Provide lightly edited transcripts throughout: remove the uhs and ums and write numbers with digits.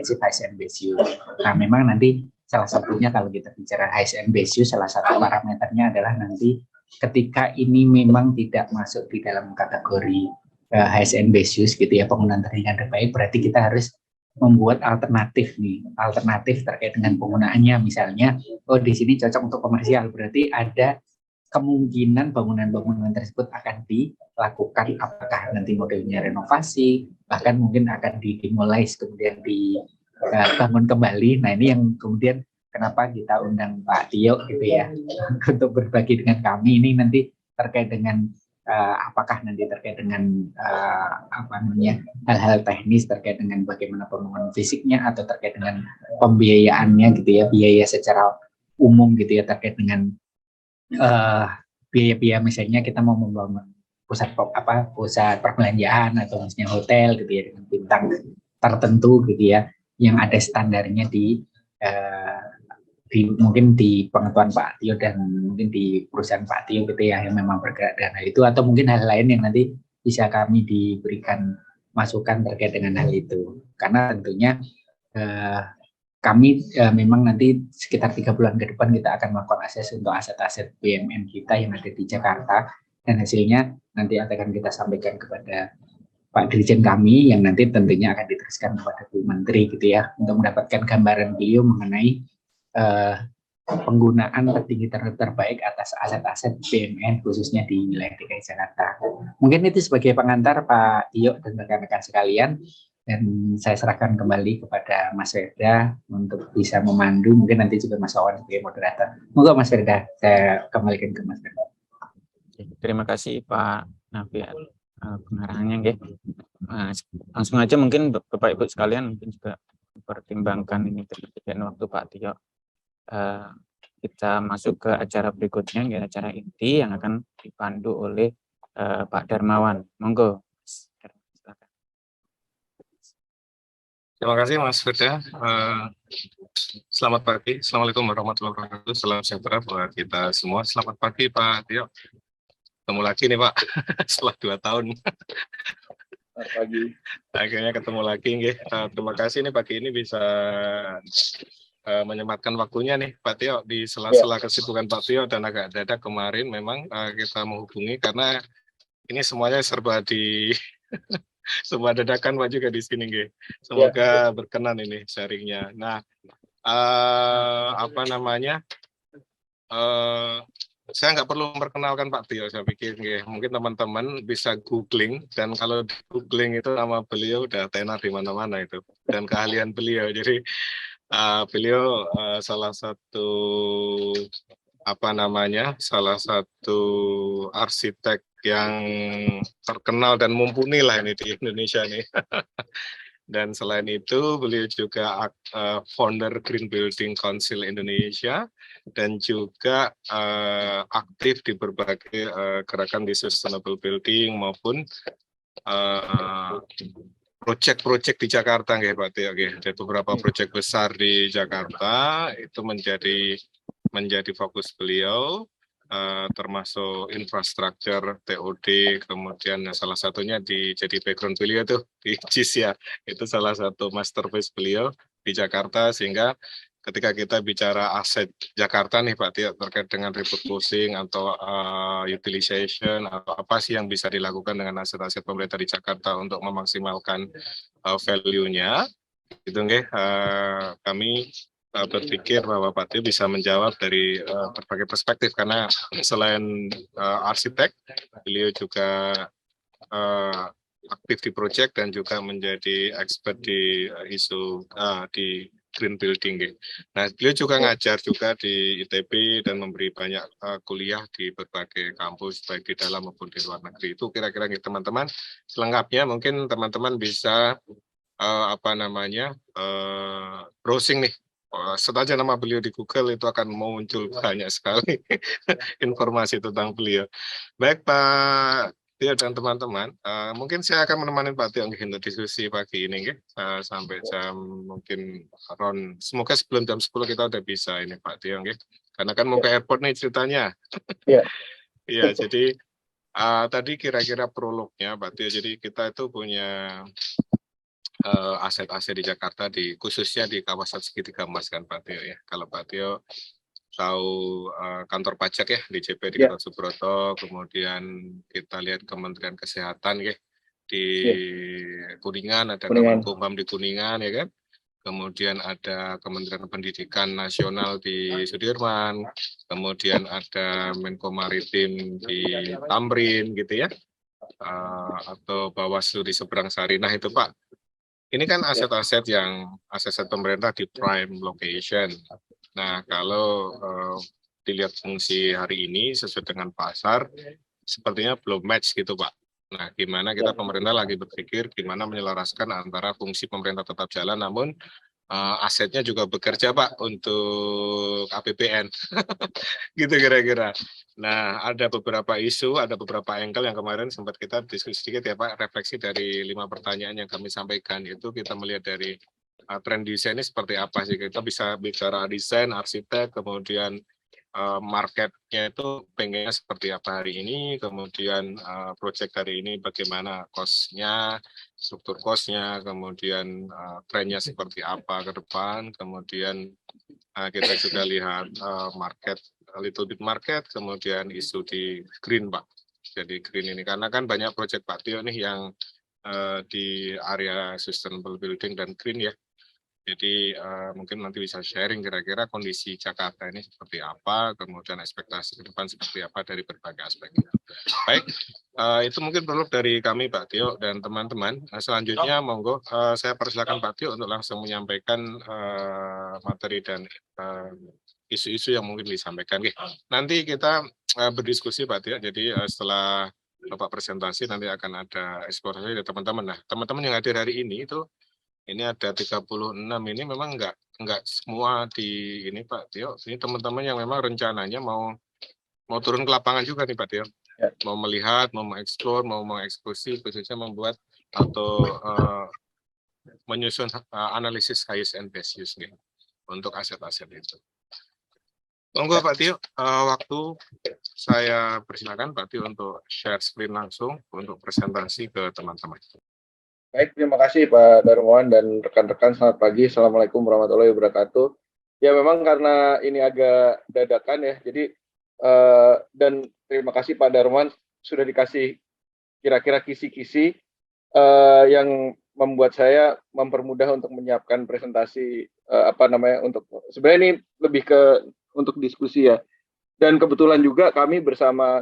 comprehensive HSN based use. Nah, memang nanti salah satunya kalau kita bicara HSN based use, salah satu parameternya adalah nanti ketika ini memang tidak masuk di dalam kategori HSN based use gitu ya, penggunaan tandingan terbaik, berarti kita harus membuat alternatif nih, alternatif terkait dengan penggunaannya. Misalnya, oh di sini cocok untuk komersial, berarti ada kemungkinan bangunan-bangunan tersebut akan dilakukan, apakah nanti modelnya renovasi, bahkan mungkin akan dimulai kemudian dibangun kembali. Nah, ini yang kemudian kenapa kita undang Pak Tio gitu ya untuk berbagi dengan kami ini nanti terkait dengan apakah nanti terkait dengan apa namanya hal-hal teknis terkait dengan bagaimana pembangunan fisiknya atau terkait dengan pembiayaannya gitu ya, biaya secara umum gitu ya, terkait dengan biaya-biaya misalnya kita mau membangun pusat perbelanjaan atau misalnya hotel gitu ya dengan bintang tertentu gitu ya yang ada standarnya mungkin di pengetahuan Pak Tio dan mungkin di perusahaan Pak Tio gitu ya yang memang bergerak dengan hal itu, atau mungkin hal lain yang nanti bisa kami diberikan masukan terkait dengan hal itu, karena tentunya kami memang nanti sekitar 3 bulan ke depan kita akan melakukan akses untuk aset-aset BUMN kita yang ada di Jakarta, dan hasilnya nanti akan kita sampaikan kepada Pak Dirjen kami yang nanti tentunya akan diteruskan kepada Bu Menteri gitu ya untuk mendapatkan gambaran beliau mengenai penggunaan tertinggi terbaik atas aset-aset BUMN khususnya di wilayah DKI Jakarta. Mungkin itu sebagai pengantar Pak Tio dan rekan-rekan sekalian, dan saya serahkan kembali kepada Mas Firda untuk bisa memandu, mungkin nanti juga Mas Wawan sebagai moderator. Moga Mas Firda, saya kembalikan ke Mas Firda. Terima kasih Pak Nafi pengarahannya. Langsung aja mungkin Bapak Ibu sekalian mungkin juga pertimbangkan ini dengan waktu Pak Tio. Kita masuk ke acara berikutnya, ya, acara inti yang akan dipandu oleh Pak Darmawan. Monggo. Terima kasih Mas Firda. Selamat pagi. Assalamualaikum warahmatullahi wabarakatuh. Salam sejahtera buat kita semua. Selamat pagi Pak Tio. Ketemu lagi nih Pak setelah 2 tahun. Pagi. Akhirnya ketemu lagi. Terima kasih nih pagi ini bisa menyempatkan waktunya nih Pak Tio di sela-sela kesibukan Pak Tio dan agak dadak kemarin memang kita menghubungi karena ini semuanya serba semua dadakan Pak juga di sini Semoga berkenan ini sharingnya. Nah, apa namanya? Saya nggak perlu memperkenalkan Pak Tio, saya pikir mungkin teman-teman bisa googling, dan kalau di googling itu nama beliau udah tenar di mana-mana itu, dan keahlian beliau. Jadi beliau salah satu salah satu arsitek yang terkenal dan mumpuni lah ini di Indonesia nih. Dan selain itu beliau juga founder Green Building Council Indonesia dan juga aktif di berbagai gerakan di sustainable building maupun proyek-proyek di Jakarta Pak Tio. Ada beberapa proyek besar di Jakarta itu menjadi fokus beliau. Termasuk infrastruktur TOD, kemudian salah satunya jadi background beliau tuh di JIS ya, itu salah satu masterpiece beliau di Jakarta, sehingga ketika kita bicara aset Jakarta nih Pak Tio terkait dengan repurposing atau utilization atau apa sih yang bisa dilakukan dengan aset-aset pemerintah di Jakarta untuk memaksimalkan value-nya, itu kami berpikir bahwa Pak Tio bisa menjawab dari berbagai perspektif, karena selain arsitek, beliau juga aktif di proyek dan juga menjadi expert di isu di green building. Nah, beliau juga ngajar juga di ITB dan memberi banyak kuliah di berbagai kampus baik di dalam maupun di luar negeri. Itu kira-kira teman-teman. Selengkapnya mungkin teman-teman bisa browsing nih. Saja nama beliau di Google itu akan muncul banyak sekali informasi tentang beliau. Baik Pak Tio dan teman-teman, mungkin saya akan menemani Pak Tio untuk diskusi pagi ini sampai jam mungkin semoga sebelum jam 10 kita udah bisa ini Pak Tio karena kan mau ke airport nih ceritanya. Iya, jadi tadi kira-kira prolognya Pak Tio, jadi kita itu punya aset-aset di Jakarta, khususnya di kawasan segitiga emas kan Pak Tio ya. Kalau Pak Tio tahu kantor pajak ya di JP di Gatot Subroto, kemudian kita lihat Kementerian Kesehatan ya di Kuningan, ada Kemenkumham di Kuningan ya kan. Kemudian ada Kementerian Pendidikan Nasional di Sudirman, kemudian ada Menko Maritim di Tamrin gitu ya, atau Bawaslu di seberang Sarinah itu Pak. Ini kan aset-aset yang aset pemerintah di prime location. Nah, kalau dilihat fungsi hari ini sesuai dengan pasar, sepertinya belum match gitu Pak. Nah, gimana kita pemerintah lagi berpikir gimana menyelaraskan antara fungsi pemerintah tetap jalan, namun asetnya juga bekerja Pak untuk APBN, gitu kira-kira. Nah, ada beberapa isu, ada beberapa angle yang kemarin sempat kita diskusi sedikit ya Pak, refleksi dari 5 pertanyaan yang kami sampaikan, itu kita melihat dari tren desain ini seperti apa sih, kita bisa bicara desain, arsitek, kemudian marketnya itu pengennya seperti apa hari ini, kemudian project hari ini bagaimana cost-nya, struktur cost-nya, kemudian trennya seperti apa ke depan, kemudian kita juga lihat market, little bit market, kemudian isu di green Pak. Jadi green ini, karena kan banyak project Pak Tio nih yang di area sustainable building dan green ya. Jadi mungkin nanti bisa sharing kira-kira kondisi Jakarta ini seperti apa, kemudian ekspektasi ke depan seperti apa dari berbagai aspek. Baik, itu mungkin perlu dari kami Pak Tio dan teman-teman. Selanjutnya monggo saya persilakan Pak Tio untuk langsung menyampaikan materi dan isu-isu yang mungkin disampaikan. Nanti kita berdiskusi Pak Tio, jadi setelah Bapak presentasi nanti akan ada eksplorasi dari teman-teman. Nah, teman-teman yang hadir hari ini itu ini ada 36 ini memang enggak semua di ini Pak Tio. Ini teman-teman yang memang rencananya mau turun ke lapangan juga nih Pak Tio. Mau melihat, mau mengeksplor, mau mengeksekusi, khususnya membuat atau menyusun analisis highest and best use nih untuk aset-aset itu. Monggo Pak Tio, waktu saya persilakan Pak Tio untuk share screen langsung untuk presentasi ke teman-teman. Baik, terima kasih Pak Darmawan dan rekan-rekan. Selamat pagi, Assalamualaikum warahmatullahi wabarakatuh. Ya memang karena ini agak dadakan ya, jadi dan terima kasih Pak Darmawan sudah dikasih kira-kira kisi-kisi yang membuat saya mempermudah untuk menyiapkan presentasi untuk sebenarnya ini lebih ke untuk diskusi ya. Dan kebetulan juga kami bersama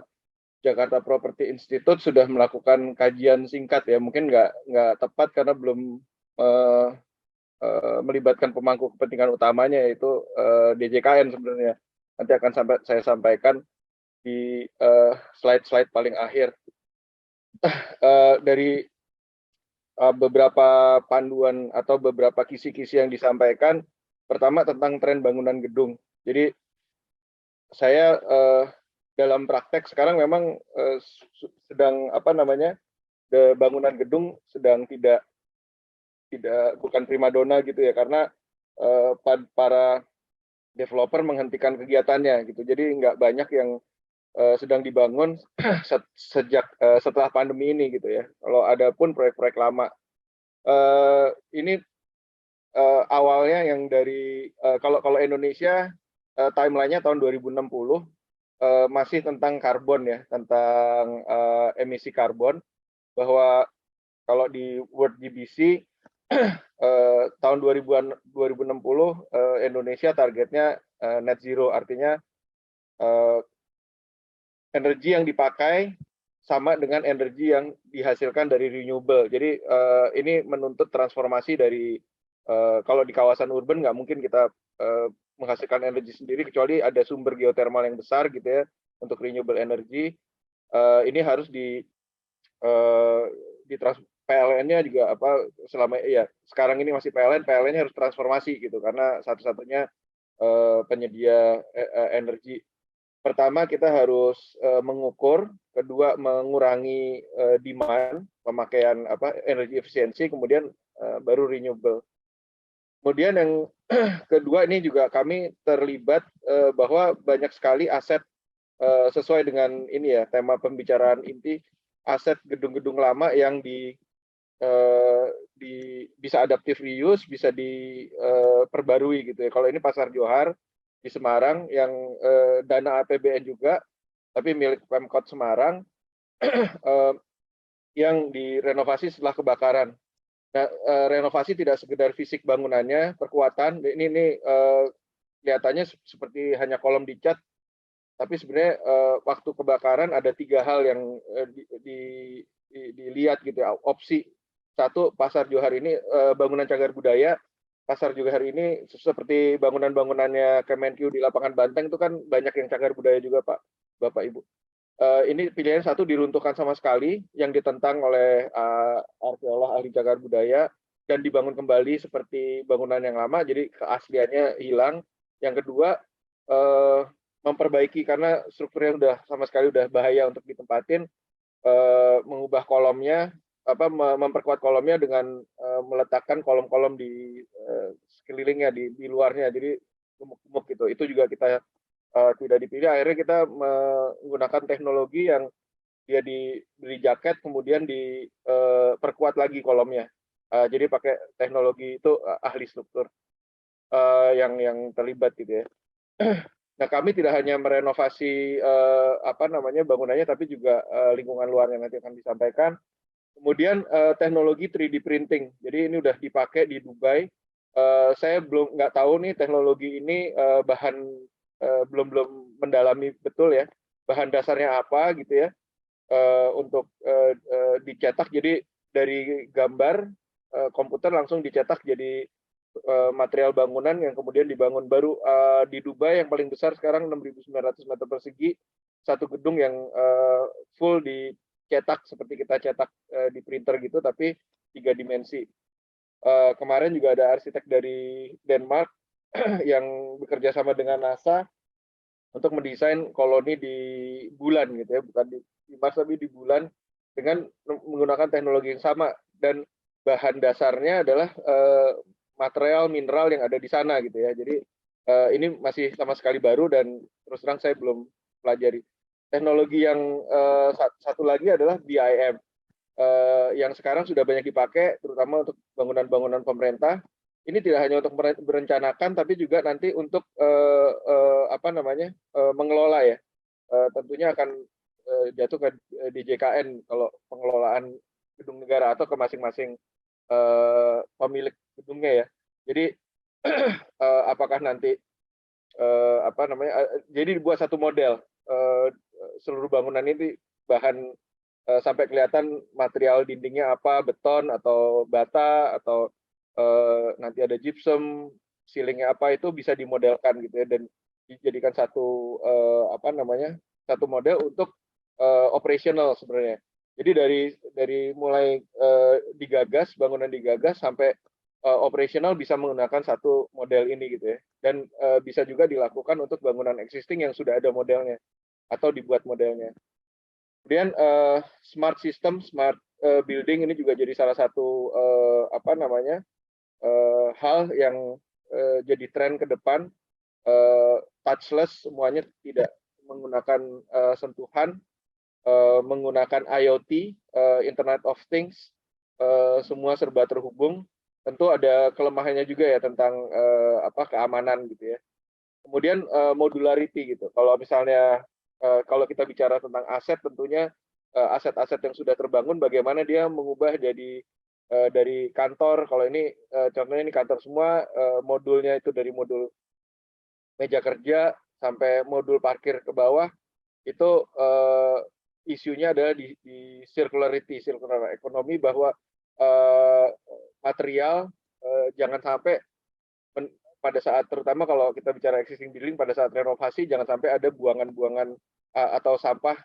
Jakarta Property Institute sudah melakukan kajian singkat ya, mungkin nggak tepat karena belum melibatkan pemangku kepentingan utamanya yaitu DJKN sebenarnya. Nanti akan saya sampaikan di slide-slide paling akhir. Dari beberapa panduan atau beberapa kisi-kisi yang disampaikan, pertama tentang tren bangunan gedung. Jadi saya dalam praktek sekarang memang sedang bangunan gedung sedang tidak bukan primadona gitu ya, karena para developer menghentikan kegiatannya gitu. Jadi nggak banyak yang sedang dibangun sejak setelah pandemi ini gitu ya. Kalau ada pun proyek-proyek lama ini awalnya yang dari kalau Indonesia timelinenya tahun 2060 masih tentang karbon ya, tentang emisi karbon, bahwa kalau di World GBC tahun 2060 Indonesia targetnya net zero, artinya energi yang dipakai sama dengan energi yang dihasilkan dari renewable. Jadi ini menuntut transformasi dari kalau di kawasan urban nggak mungkin kita menghasilkan energi sendiri kecuali ada sumber geotermal yang besar gitu ya untuk renewable energy. Ini harus PLN-nya juga selama ya sekarang ini masih PLN-nya harus transformasi gitu karena satu-satunya penyedia energi. Pertama kita harus mengukur, kedua mengurangi demand pemakaian energi efisiensi, kemudian baru renewable. Kemudian yang kedua ini juga kami terlibat bahwa banyak sekali aset sesuai dengan ini ya tema pembicaraan inti, aset gedung-gedung lama yang bisa adaptive reuse, bisa diperbarui gitu ya. Kalau ini Pasar Johar di Semarang yang dana APBN juga, tapi milik Pemkot Semarang yang direnovasi setelah kebakaran. Nah, renovasi tidak sekedar fisik bangunannya, perkuatan. Ini kelihatannya seperti hanya kolom dicat, tapi sebenarnya waktu kebakaran ada 3 hal yang dilihat gitu ya, opsi. Satu, Pasar Johar ini bangunan cagar budaya. Pasar Johar ini seperti bangunan-bangunannya Kemenkyu di lapangan Banteng itu kan banyak yang cagar budaya juga, Pak, Bapak Ibu. Ini pilihan satu diruntuhkan sama sekali, yang ditentang oleh arkeolog ahli cagar budaya dan dibangun kembali seperti bangunan yang lama, jadi keasliannya hilang. Yang kedua, memperbaiki karena strukturnya udah sama sekali udah bahaya untuk ditempatin, mengubah kolomnya, memperkuat kolomnya dengan meletakkan kolom-kolom di sekelilingnya, di luarnya, jadi gemuk-gemuk gitu. Itu juga kita tidak dipilih. Akhirnya kita menggunakan teknologi yang dia diberi jaket, kemudian diperkuat lagi kolomnya. Jadi pakai teknologi itu ahli struktur yang terlibat gitu ya. Nah, kami tidak hanya merenovasi bangunannya, tapi juga lingkungan luarnya nanti akan disampaikan. Kemudian teknologi 3D printing. Jadi ini udah dipakai di Dubai. Saya nggak tahu nih teknologi ini belum mendalami betul ya bahan dasarnya apa gitu ya untuk dicetak. Jadi dari gambar komputer langsung dicetak jadi material bangunan yang kemudian dibangun baru di Dubai yang paling besar sekarang 6.900 meter persegi, satu gedung yang full dicetak seperti kita cetak di printer gitu, tapi 3 dimensi. Kemarin juga ada arsitek dari Denmark yang bekerja sama dengan NASA untuk mendesain koloni di bulan gitu ya, bukan di Mars tapi di bulan, dengan menggunakan teknologi yang sama, dan bahan dasarnya adalah material mineral yang ada di sana gitu ya. Jadi ini masih sama sekali baru dan terus terang saya belum pelajari. Teknologi yang satu lagi adalah BIM yang sekarang sudah banyak dipakai terutama untuk bangunan-bangunan pemerintah. Ini tidak hanya untuk merencanakan, tapi juga nanti untuk mengelola ya. Tentunya akan jatuh ke DJKN kalau pengelolaan gedung negara atau ke masing-masing pemilik gedungnya ya. Jadi apakah nanti jadi dibuat satu model seluruh bangunan ini bahan sampai kelihatan material dindingnya apa, beton atau bata atau nanti ada gypsum, ceilingnya apa, itu bisa dimodelkan gitu ya, dan dijadikan satu satu model untuk operasional sebenarnya. Jadi dari mulai digagas, bangunan digagas sampai operasional bisa menggunakan satu model ini gitu ya, dan bisa juga dilakukan untuk bangunan existing yang sudah ada modelnya atau dibuat modelnya. Kemudian smart system, smart building ini juga jadi salah satu hal yang jadi tren ke depan, touchless, semuanya tidak menggunakan sentuhan, menggunakan IoT, Internet of Things, semua serba terhubung. Tentu ada kelemahannya juga ya tentang keamanan gitu ya. Kemudian modularity gitu. Kalau misalnya kalau kita bicara tentang aset, tentunya aset-aset yang sudah terbangun bagaimana dia mengubah jadi dari kantor. Kalau ini contohnya ini kantor semua, modulnya itu dari modul meja kerja sampai modul parkir ke bawah, itu isunya adalah di circularity, circular economy, bahwa material jangan sampai pada saat, terutama kalau kita bicara existing building, pada saat renovasi jangan sampai ada buangan-buangan atau sampah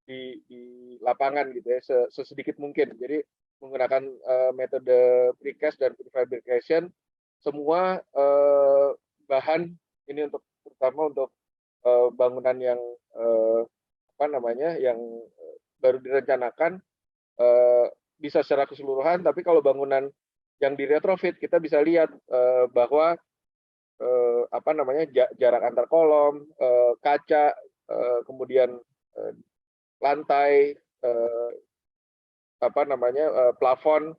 di lapangan gitu ya, sesedikit mungkin. Jadi menggunakan metode precast dan prefabrication, semua bahan ini untuk terutama untuk bangunan yang yang baru direncanakan bisa secara keseluruhan. Tapi kalau bangunan yang di retrofit, kita bisa lihat bahwa jarak antar kolom, kaca, kemudian lantai, plafon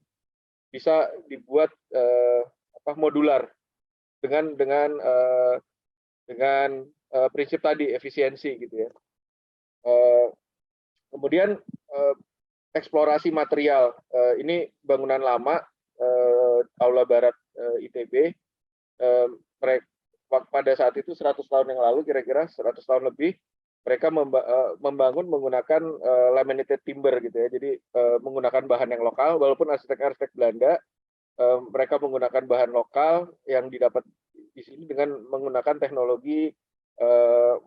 bisa dibuat modular dengan prinsip tadi efisiensi gitu ya. Kemudian eksplorasi material, ini bangunan lama Aula Barat ITB, pada saat itu 100 tahun yang lalu, kira-kira 100 tahun lebih, mereka membangun menggunakan laminated timber gitu ya. Jadi menggunakan bahan yang lokal, walaupun arsitek-arsitek Belanda mereka menggunakan bahan lokal yang didapat di sini dengan menggunakan teknologi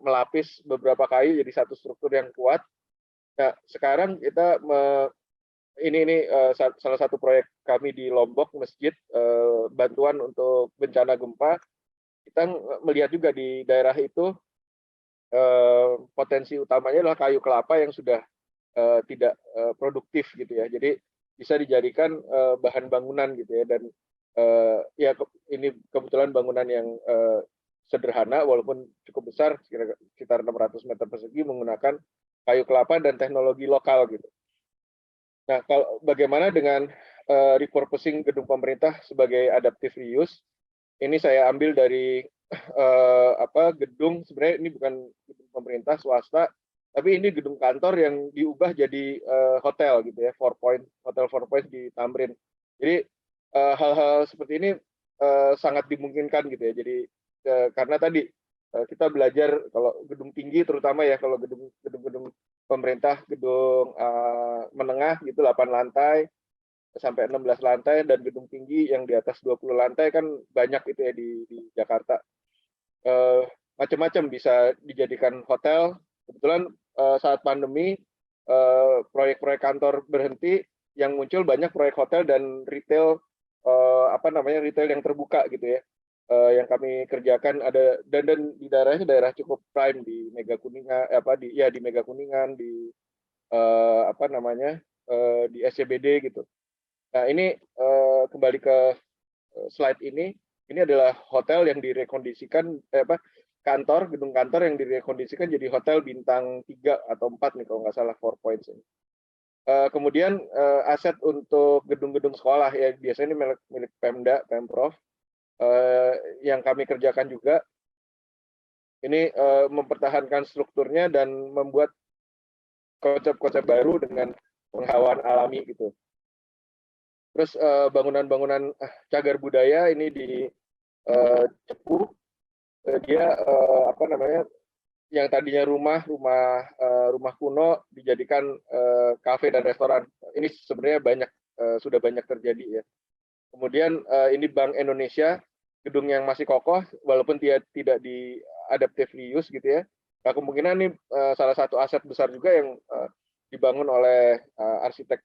melapis beberapa kayu jadi satu struktur yang kuat. Nah, sekarang kita ini salah satu proyek kami di Lombok, masjid bantuan untuk bencana gempa. Kita melihat juga di daerah itu potensi utamanya adalah kayu kelapa yang sudah tidak produktif gitu ya. Jadi bisa dijadikan bahan bangunan gitu ya. Dan ya ini kebetulan bangunan yang sederhana walaupun cukup besar, sekitar 600 meter persegi, menggunakan kayu kelapa dan teknologi lokal gitu. Nah, kalau bagaimana dengan repurposing gedung pemerintah sebagai adaptive reuse? Ini saya ambil dari gedung, sebenarnya ini bukan gedung pemerintah, swasta, tapi ini gedung kantor yang diubah jadi hotel gitu ya, hotel 4 Points di Tamrin. Jadi hal-hal seperti ini sangat dimungkinkan gitu ya. Jadi karena tadi kita belajar kalau gedung tinggi terutama ya, kalau gedung pemerintah, gedung menengah gitu 8 lantai sampai 16 lantai, dan gedung tinggi yang di atas 20 lantai kan banyak itu ya di Jakarta. Macam-macam bisa dijadikan hotel. Kebetulan saat pandemi proyek-proyek kantor berhenti, yang muncul banyak proyek hotel dan retail retail yang terbuka gitu ya. Yang kami kerjakan ada dan di daerahnya daerah cukup prime di Mega Kuningan, di Mega Kuningan, di di SCBD gitu. Nah, ini kembali ke slide ini adalah hotel yang direkondisikan, gedung kantor yang direkondisikan jadi hotel bintang 3 atau 4 nih kalau nggak salah, 4 Points ini. Kemudian aset untuk gedung-gedung sekolah ya biasanya ini milik Pemda, Pemprov, yang kami kerjakan juga. Ini mempertahankan strukturnya dan membuat konsep-konsep baru dengan penghawaan alami gitu. Terus bangunan-bangunan cagar budaya ini di Cepu, dia yang tadinya rumah kuno dijadikan kafe dan restoran. Ini sebenarnya sudah banyak terjadi ya. Kemudian ini Bank Indonesia, gedung yang masih kokoh walaupun tidak di adaptive reuse gitu ya. Nah, kemungkinan ini salah satu aset besar juga yang dibangun oleh arsitek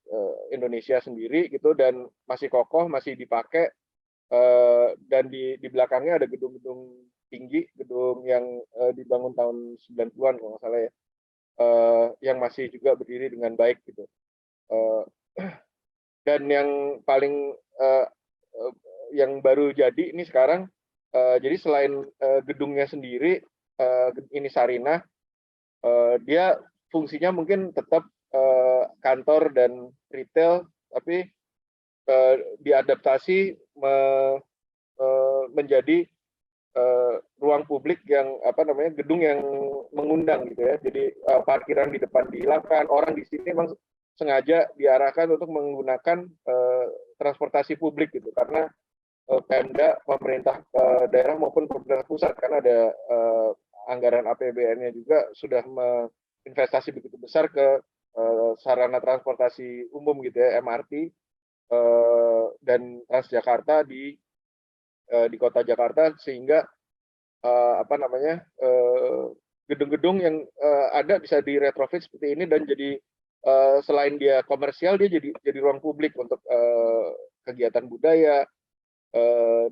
Indonesia sendiri gitu, dan masih kokoh, masih dipakai, dan di belakangnya ada gedung-gedung tinggi, gedung yang dibangun tahun 90-an kalau nggak salah ya, yang masih juga berdiri dengan baik gitu. Dan yang paling yang baru jadi ini sekarang, jadi selain gedungnya sendiri, ini Sarinah, dia fungsinya mungkin tetap kantor dan retail, tapi diadaptasi menjadi ruang publik yang gedung yang mengundang gitu ya. Jadi parkiran di depan dihilangkan, orang di sini memang sengaja diarahkan untuk menggunakan transportasi publik gitu, karena Pemda, pemerintah daerah maupun pemerintah pusat kan ada anggaran APBN-nya juga sudah investasi begitu besar ke sarana transportasi umum gitu ya, MRT dan Transjakarta di Kota Jakarta, sehingga gedung-gedung yang ada bisa diretrofit seperti ini, dan jadi selain dia komersial, dia jadi ruang publik untuk kegiatan budaya,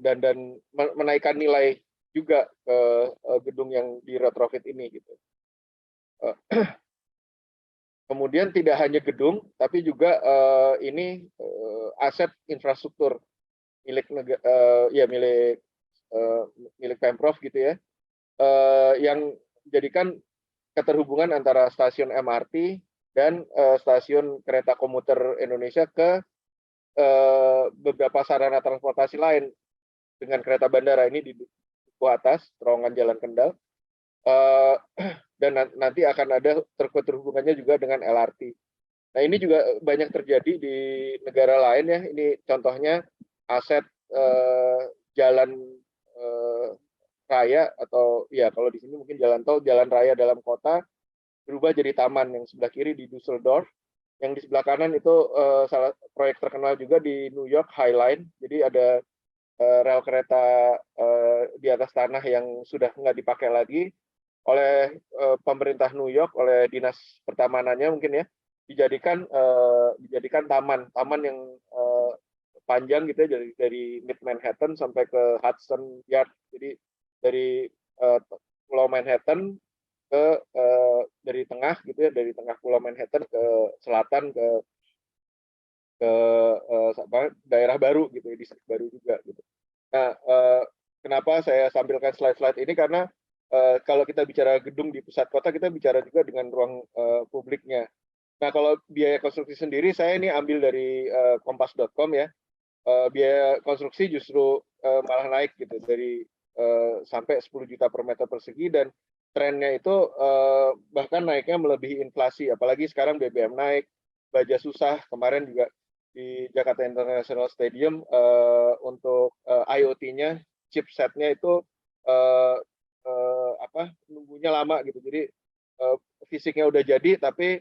dan menaikkan nilai juga ke gedung yang diretrofit ini gitu. Kemudian tidak hanya gedung, tapi juga ini aset infrastruktur milik Pemprov gitu ya, yang menjadikan keterhubungan antara stasiun MRT dan stasiun kereta komuter Indonesia ke beberapa sarana transportasi lain dengan kereta bandara ini di duku atas terowongan Jalan Kendal, dan nanti akan ada terhubungannya juga dengan LRT. Nah, ini juga banyak terjadi di negara lain ya. Ini contohnya aset jalan raya, atau ya kalau di sini mungkin jalan tol, jalan raya dalam kota berubah jadi taman. Yang sebelah kiri di Düsseldorf, yang di sebelah kanan itu salah proyek terkenal juga di New York, High Line. Jadi ada rel kereta di atas tanah yang sudah nggak dipakai lagi oleh pemerintah New York, oleh dinas pertamanannya mungkin ya, dijadikan taman yang panjang gitu ya, dari Mid Manhattan sampai ke Hudson Yard. Jadi dari Pulau Manhattan ke dari tengah gitu ya, dari tengah Pulau Manhattan ke selatan ke daerah baru gitu, distrik baru juga gitu. Nah, kenapa saya tampilkan slide-slide ini, karena kalau kita bicara gedung di pusat kota, kita bicara juga dengan ruang publiknya. Nah, kalau biaya konstruksi sendiri, saya ini ambil dari kompas.com ya. Biaya konstruksi justru malah naik gitu, dari sampai 10 juta per meter persegi, dan trennya itu bahkan naiknya melebihi inflasi. Apalagi sekarang BBM naik, baja susah. Kemarin juga di Jakarta International Stadium untuk IoT-nya, chipsetnya itu nunggunya lama gitu. Jadi fisiknya udah jadi, tapi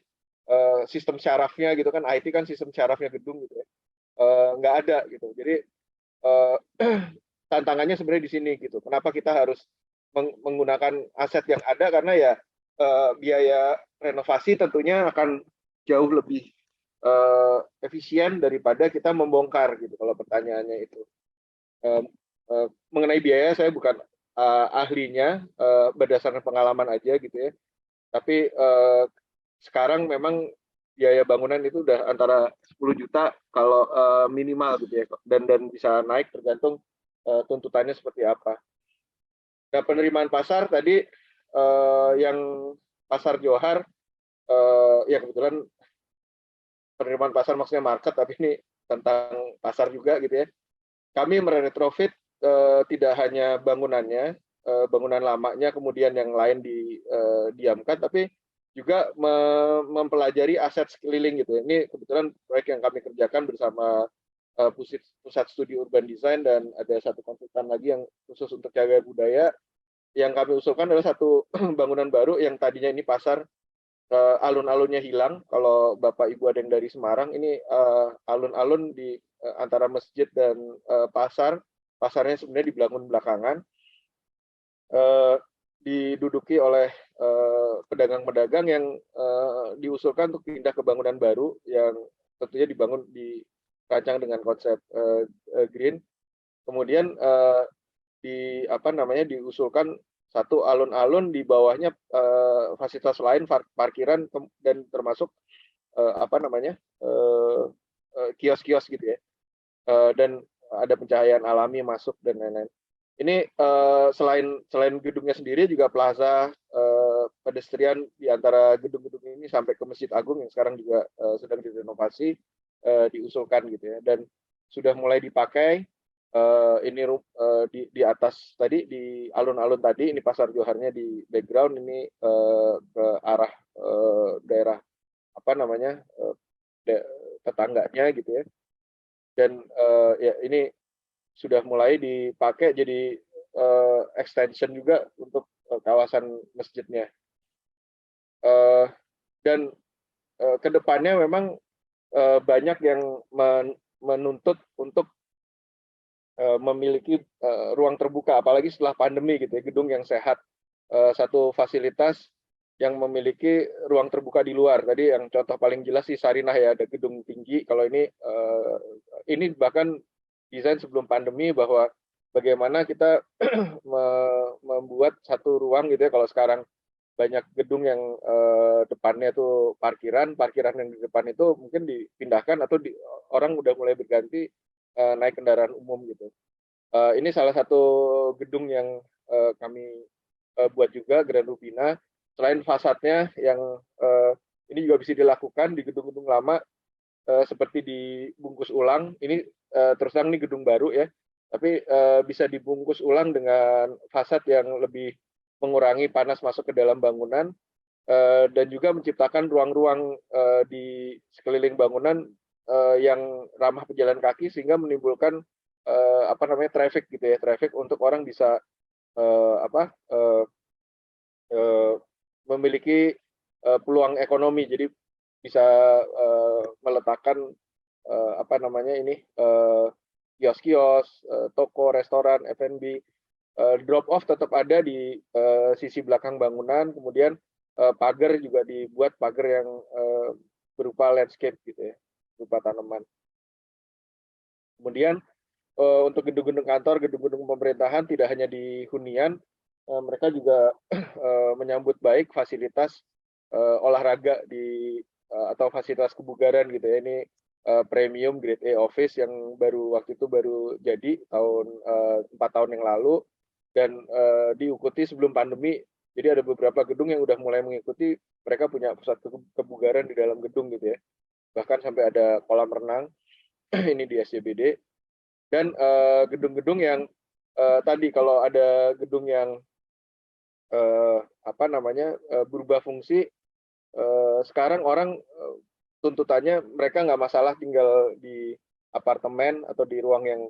sistem syarafnya gitu kan, IT kan sistem syarafnya gedung gitu ya, nggak ada gitu. Jadi tantangannya sebenarnya di sini gitu. Kenapa kita harus menggunakan aset yang ada, karena ya biaya renovasi tentunya akan jauh lebih efisien daripada kita membongkar gitu. Kalau pertanyaannya itu mengenai biaya, saya bukan ahlinya, berdasarkan pengalaman aja gitu ya. Tapi sekarang memang biaya bangunan itu udah antara 10 juta kalau minimal gitu ya, dan bisa naik tergantung tuntutannya seperti apa. Nah, penerimaan pasar tadi yang pasar Johar, ya kebetulan penerimaan pasar maksudnya market, tapi ini tentang pasar juga gitu ya. Kami meretrofit tidak hanya bangunannya, bangunan lamanya, kemudian yang lain didiamkan, tapi juga mempelajari aset sekeliling gitu. Ini kebetulan proyek yang kami kerjakan bersama Pusat Studi Urban Design, dan ada satu konsultan lagi yang khusus untuk cagar budaya. Yang kami usulkan adalah satu bangunan baru yang tadinya ini pasar, alun-alunnya hilang. Kalau Bapak Ibu ada yang dari Semarang, ini alun-alun di antara masjid dan pasarnya sebenarnya dibangun belakangan, diduduki oleh pedagang-pedagang yang diusulkan untuk pindah ke bangunan baru yang tentunya dirancang dengan konsep green. Kemudian diusulkan satu alun-alun, di bawahnya fasilitas lain, parkiran, dan termasuk kios-kios gitu ya, dan ada pencahayaan alami masuk dan lain-lain. Ini selain gedungnya sendiri, juga plaza pedestrian di antara gedung-gedung ini sampai ke Masjid Agung yang sekarang juga sedang direnovasi, diusulkan gitu ya, dan sudah mulai dipakai. Ini di atas tadi, di alun-alun tadi, ini pasar Joharnya di background, ini ke arah daerah tetangganya gitu ya, dan ya ini sudah mulai dipakai jadi extension juga untuk kawasan masjidnya. Dan kedepannya memang banyak yang menuntut untuk memiliki ruang terbuka, apalagi setelah pandemi gitu ya, gedung yang sehat, satu fasilitas yang memiliki ruang terbuka di luar. Tadi yang contoh paling jelas di Sarinah ya, ada gedung tinggi. Kalau ini bahkan desain sebelum pandemi, bahwa bagaimana kita membuat satu ruang gitu ya. Kalau sekarang banyak gedung yang depannya tuh parkiran yang di depan itu mungkin dipindahkan, atau orang udah mulai berganti naik kendaraan umum gitu. Ini salah satu gedung yang kami buat juga, Grand Rubina. Selain fasadnya yang ini juga bisa dilakukan di gedung-gedung lama, seperti dibungkus ulang. Ini terus terang ini gedung baru ya, tapi bisa dibungkus ulang dengan fasad yang lebih mengurangi panas masuk ke dalam bangunan, dan juga menciptakan ruang-ruang di sekeliling bangunan yang ramah pejalan kaki, sehingga menimbulkan traffic gitu ya, traffic untuk orang bisa memiliki peluang ekonomi. Jadi bisa meletakkan kios-kios, toko, restoran, F&B. Drop off tetap ada di sisi belakang bangunan, kemudian pagar juga dibuat pagar yang berupa landscape gitu ya, berupa tanaman. Kemudian untuk gedung-gedung kantor, gedung-gedung pemerintahan tidak hanya di hunian, mereka juga menyambut baik fasilitas olahraga atau fasilitas kebugaran gitu ya. Ini premium grade A office yang waktu itu baru jadi tahun 4 tahun yang lalu, dan diikuti sebelum pandemi. Jadi ada beberapa gedung yang udah mulai mengikuti, mereka punya pusat kebugaran di dalam gedung gitu ya. Bahkan sampai ada kolam renang ini di SCBD. Dan gedung-gedung yang tadi kalau ada gedung yang berubah fungsi, sekarang orang tuntutannya mereka nggak masalah tinggal di apartemen atau di ruang yang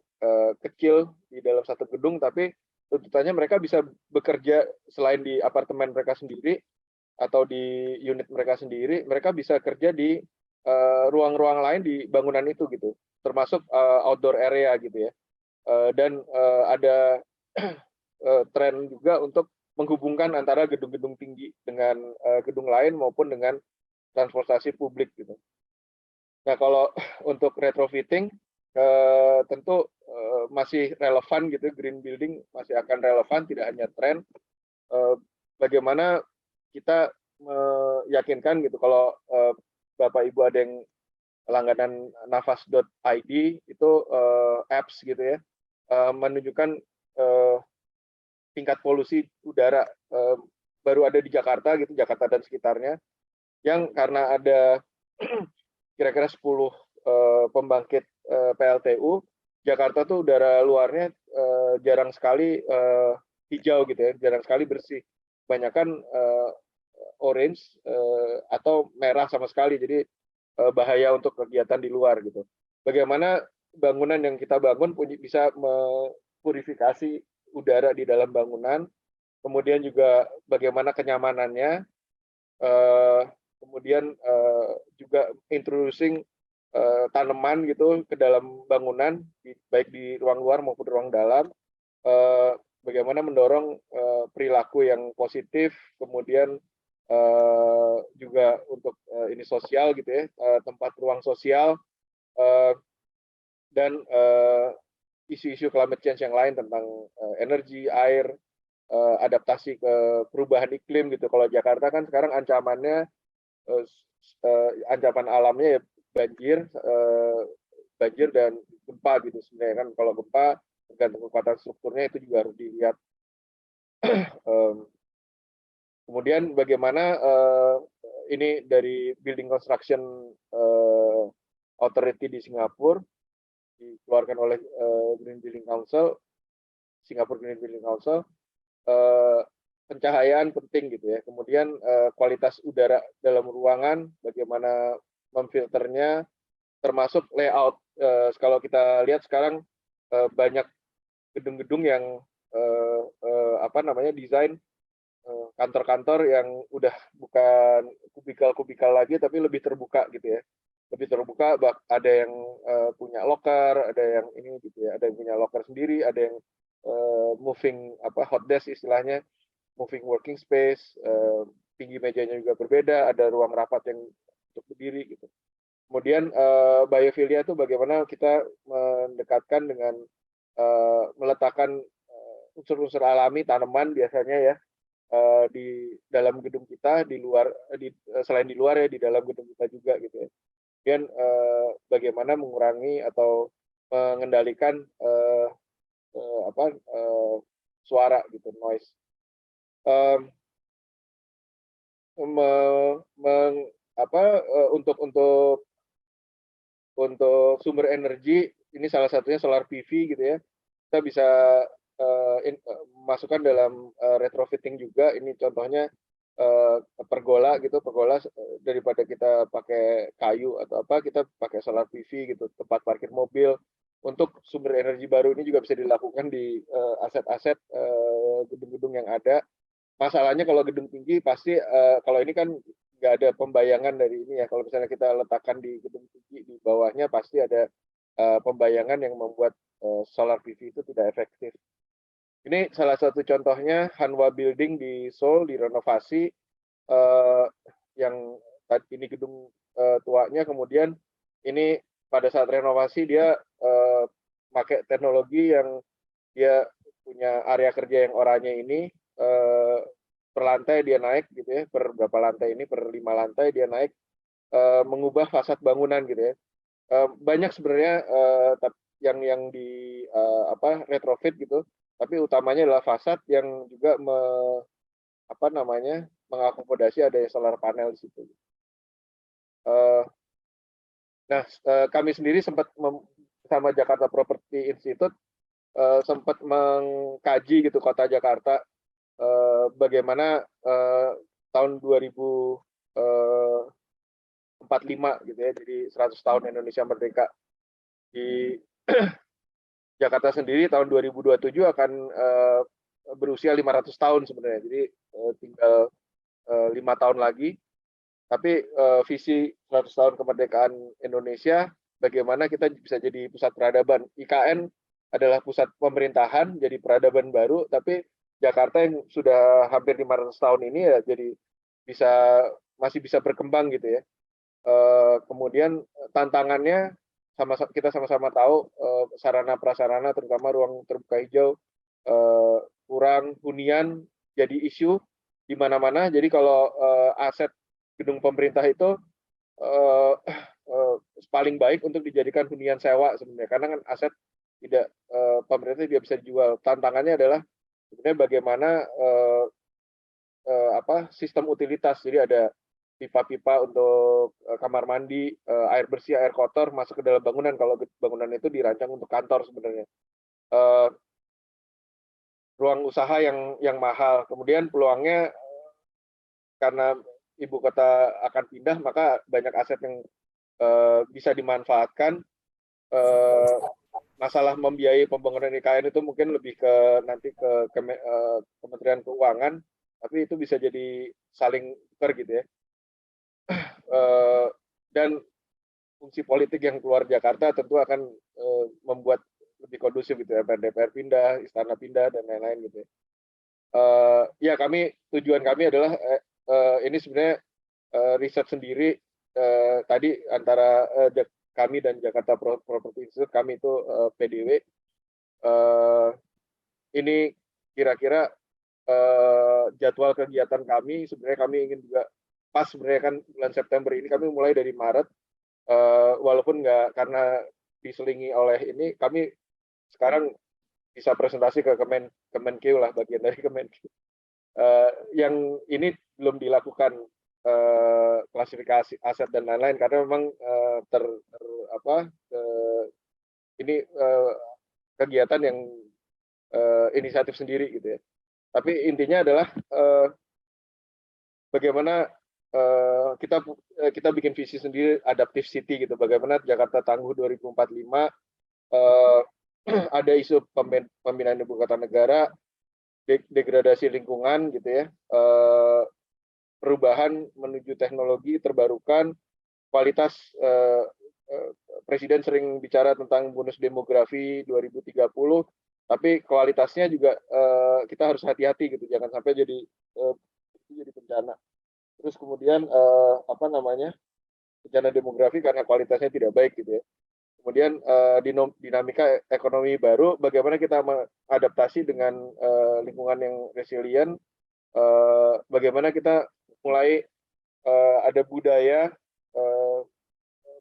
kecil di dalam satu gedung, tapi tuntutannya mereka bisa bekerja selain di apartemen mereka sendiri atau di unit mereka sendiri, mereka bisa kerja di ruang-ruang lain di bangunan itu gitu, termasuk outdoor area gitu ya. Dan ada tren juga untuk menghubungkan antara gedung-gedung tinggi dengan gedung lain maupun dengan transportasi publik gitu. Nah, kalau untuk retrofitting tentu masih relevan gitu, green building masih akan relevan, tidak hanya tren. Bagaimana kita meyakinkan gitu, kalau Bapak Ibu ada yang langganan nafas.id itu apps gitu ya, menunjukkan tingkat polusi udara baru ada di Jakarta gitu, Jakarta dan sekitarnya, yang karena ada kira-kira 10 pembangkit PLTU, Jakarta tuh udara luarnya jarang sekali hijau gitu ya, jarang sekali bersih. Kebanyakan orange atau merah sama sekali, jadi bahaya untuk kegiatan di luar gitu. Bagaimana bangunan yang kita bangun bisa memurifikasi udara di dalam bangunan, kemudian juga bagaimana kenyamanannya, kemudian juga introducing tanaman gitu ke dalam bangunan, baik di ruang luar maupun ruang dalam, bagaimana mendorong perilaku yang positif, kemudian juga untuk ini sosial gitu ya, tempat ruang sosial, dan isu-isu climate change yang lain tentang energi, air, adaptasi ke perubahan iklim gitu. Kalau Jakarta kan sekarang ancamannya, ancaman alamnya ya banjir dan gempa gitu sebenarnya kan. Kalau gempa tergantung kekuatan strukturnya, itu juga harus dilihat. Kemudian bagaimana ini dari Building Construction Authority di Singapura, dikeluarkan oleh Green Building Council, Singapore Green Building Council, pencahayaan penting gitu ya. Kemudian kualitas udara dalam ruangan, bagaimana memfilternya, termasuk layout. Kalau kita lihat sekarang banyak gedung-gedung yang desain kantor-kantor yang udah bukan kubikal-kubikal lagi, tapi lebih terbuka gitu ya. Lebih terbuka, ada yang punya locker, ada yang ini gitu ya, ada yang punya locker sendiri, ada yang moving hot desk istilahnya, moving working space, tinggi mejanya juga berbeda, ada ruang rapat yang untuk berdiri gitu. Kemudian biophilia itu bagaimana kita mendekatkan dengan meletakkan unsur-unsur alami, tanaman biasanya ya, di dalam gedung kita, di luar, selain di luar ya, di dalam gedung kita juga gitu ya. Kemudian bagaimana mengurangi atau mengendalikan suara gitu, noise. Untuk untuk sumber energi, ini salah satunya solar PV gitu ya. Kita bisa masukkan dalam retrofitting juga. Ini contohnya pergola gitu, pergola daripada kita pakai kayu atau apa, kita pakai solar PV gitu, tempat parkir mobil. Untuk sumber energi baru ini juga bisa dilakukan di aset-aset gedung-gedung yang ada. Masalahnya kalau gedung tinggi pasti kalau ini kan nggak ada pembayangan dari ini ya. Kalau misalnya kita letakkan di gedung tinggi, di bawahnya pasti ada pembayangan yang membuat solar PV itu tidak efektif. Ini salah satu contohnya Hanwha Building di Seoul direnovasi, yang ini gedung tuanya, kemudian ini pada saat renovasi dia pakai teknologi yang dia punya area kerja yang oranye ini, per lantai dia naik gitu ya, per berapa lantai ini, per 5 lantai dia naik, mengubah fasad bangunan gitu ya. Banyak sebenarnya yang di retrofit gitu, tapi utamanya adalah fasad yang juga mengakomodasi ada solar panel di situ. Nah, kami sendiri sempat sama Jakarta Property Institute sempat mengkaji gitu kota Jakarta, bagaimana tahun 2045 gitu ya, jadi 100 tahun Indonesia merdeka. Di Jakarta sendiri tahun 2027 akan berusia 500 tahun sebenarnya, jadi tinggal 5 tahun lagi. Tapi visi 100 tahun kemerdekaan Indonesia, bagaimana kita bisa jadi pusat peradaban. IKN adalah pusat pemerintahan, jadi peradaban baru, tapi Jakarta yang sudah hampir 500 tahun ini ya jadi masih bisa berkembang gitu ya. Kemudian tantangannya kita sama-sama tahu, sarana prasarana terutama ruang terbuka hijau kurang, hunian jadi isu di mana-mana. Jadi kalau aset gedung pemerintah itu paling baik untuk dijadikan hunian sewa sebenarnya, karena kan aset tidak pemerintah tidak bisa dijual. Tantangannya adalah sebenarnya bagaimana sistem utilitas. Jadi ada pipa-pipa untuk kamar mandi, air bersih, air kotor masuk ke dalam bangunan. Kalau bangunan itu dirancang untuk kantor sebenarnya. Ruang usaha yang mahal. Kemudian peluangnya karena ibu kota akan pindah, maka banyak aset yang bisa dimanfaatkan. Masalah membiayai pembangunan IKN itu mungkin lebih ke nanti ke Kementerian Keuangan, tapi itu bisa jadi saling tukar gitu ya. Dan fungsi politik yang keluar Jakarta tentu akan membuat lebih kondusif gitu ya, DPR pindah, istana pindah dan lain-lain gitu ya. Ya tujuan kami adalah ini sebenarnya riset sendiri tadi antara kami dan Jakarta Property Institute, kami itu PDW. Ini kira-kira jadwal kegiatan kami, sebenarnya kami ingin juga pas sebenarnya kan bulan September ini kami mulai dari Maret, walaupun nggak karena diselingi oleh ini, kami sekarang bisa presentasi ke Kemenkeu lah, bagian dari Kemenkeu. Yang ini belum dilakukan klasifikasi aset dan lain-lain karena memang ini kegiatan yang inisiatif sendiri gitu ya. Tapi intinya adalah bagaimana kita bikin visi sendiri adaptive city gitu. Bagaimana Jakarta Tangguh 2045, ada isu pemindahan ibu kota negara, degradasi lingkungan gitu ya, perubahan menuju teknologi terbarukan, kualitas. Presiden sering bicara tentang bonus demografi 2030, tapi kualitasnya juga kita harus hati-hati gitu, jangan sampai jadi bencana. Terus kemudian bencana demografi karena kualitasnya tidak baik gitu ya. Kemudian dinamika ekonomi baru, bagaimana kita mengadaptasi dengan lingkungan yang resilient, bagaimana kita mulai ada budaya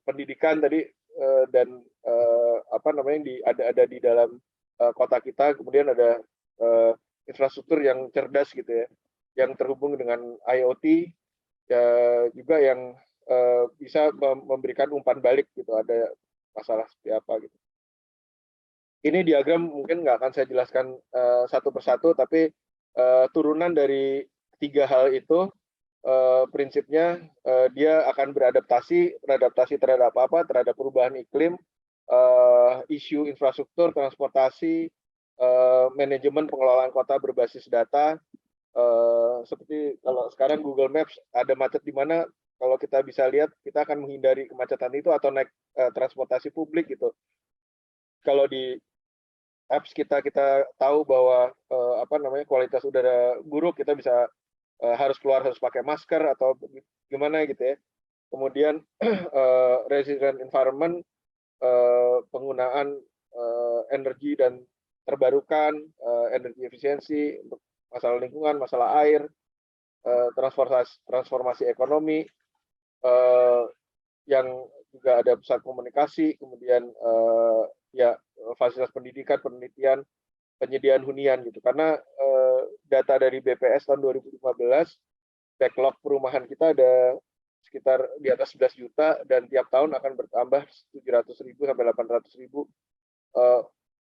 pendidikan tadi dan ada di dalam kota kita, kemudian ada infrastruktur yang cerdas gitu ya, yang terhubung dengan IoT, juga yang bisa memberikan umpan balik gitu. Ada masalah seperti apa gitu. Ini diagram mungkin nggak akan saya jelaskan satu persatu, tapi turunan dari 3 hal itu prinsipnya dia akan beradaptasi terhadap apa? Terhadap perubahan iklim, isu infrastruktur, transportasi, manajemen pengelolaan kota berbasis data. Seperti kalau sekarang Google Maps ada macet di mana, kalau kita bisa lihat kita akan menghindari kemacetan itu atau naik transportasi publik gitu. Kalau di apps kita tahu bahwa kualitas udara buruk, kita bisa harus pakai masker atau gimana gitu ya. Kemudian resilient environment, penggunaan energi dan terbarukan, energi efisiensi untuk masalah lingkungan, masalah air, transformasi ekonomi, yang juga ada pusat komunikasi, kemudian ya fasilitas pendidikan, penelitian, penyediaan hunian gitu. Karena data dari BPS tahun 2015, backlog perumahan kita ada sekitar di atas 11 juta dan tiap tahun akan bertambah 700.000 sampai 800.000.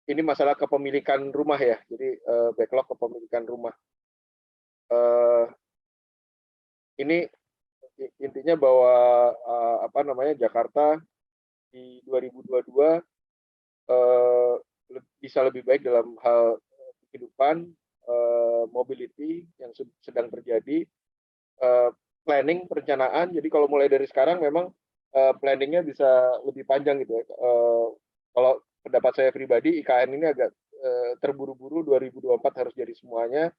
Ini masalah kepemilikan rumah ya, jadi backlog kepemilikan rumah. Ini intinya bahwa Jakarta di 2022 bisa lebih baik dalam hal kehidupan, mobility yang sedang terjadi, planning, perencanaan. Jadi kalau mulai dari sekarang memang planningnya bisa lebih panjang gitu ya. Kalau pendapat saya pribadi, IKN ini agak terburu-buru, 2024 harus jadi semuanya.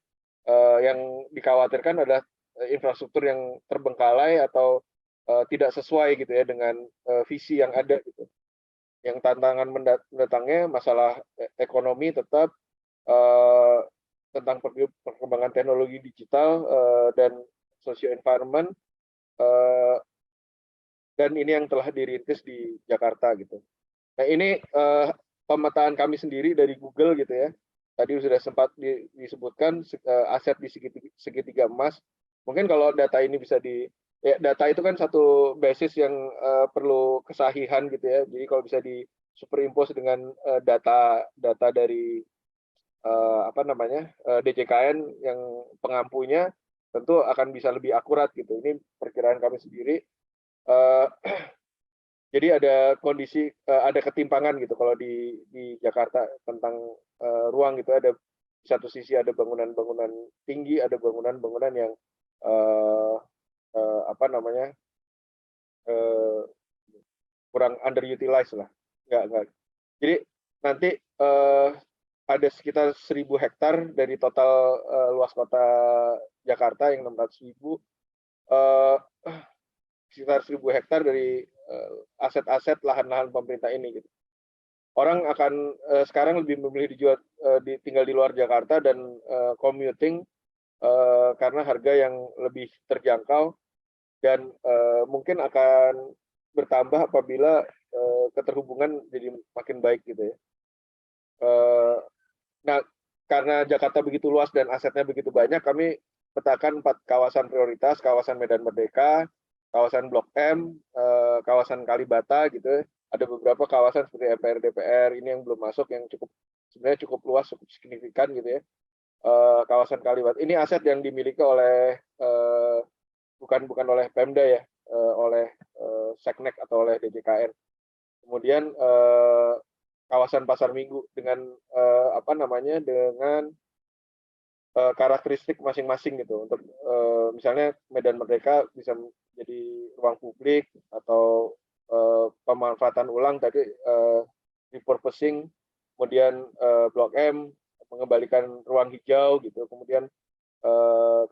Yang dikhawatirkan adalah infrastruktur yang terbengkalai atau tidak sesuai gitu ya dengan visi yang ada gitu. Yang tantangan mendatangnya masalah ekonomi tetap, tentang perkembangan teknologi digital dan socio environment, dan ini yang telah dirintis di Jakarta gitu. Nah ini pemetaan kami sendiri dari Google gitu ya. Tadi sudah sempat disebutkan aset di segitiga emas. Mungkin kalau data ini bisa data itu kan satu basis yang perlu kesahihan gitu ya. Jadi kalau bisa di superimpose dengan data dari DJKN yang pengampunya, tentu akan bisa lebih akurat gitu. Ini perkiraan kami sendiri. Jadi ada kondisi, ada ketimpangan gitu kalau di Jakarta tentang ruang gitu. Ada di satu sisi ada bangunan-bangunan tinggi, ada bangunan-bangunan yang kurang underutilized lah. Enggak. Jadi nanti ada sekitar 1.000 hektar dari total luas kota Jakarta yang 600.000, sekitar 1.000 hektar dari aset-aset lahan-lahan pemerintah ini gitu. Orang akan sekarang lebih memilih tinggal di luar Jakarta dan commuting karena harga yang lebih terjangkau, dan mungkin akan bertambah apabila keterhubungan jadi makin baik gitu ya. Nah, karena Jakarta begitu luas dan asetnya begitu banyak, kami petakan 4 kawasan prioritas: kawasan Medan Merdeka, kawasan Blok M, kawasan Kalibata gitu. Ada beberapa kawasan seperti MPR DPR ini yang belum masuk, yang sebenarnya cukup luas, cukup signifikan gitu ya. Kawasan Kalibata ini aset yang dimiliki oleh bukan oleh Pemda ya, oleh Seknek atau oleh DJKN. Kemudian kawasan Pasar Minggu dengan dengan karakteristik masing-masing gitu. Untuk misalnya Medan Merdeka bisa menjadi ruang publik atau pemanfaatan ulang tadi, repurposing. Kemudian Blok M mengembalikan ruang hijau gitu. Kemudian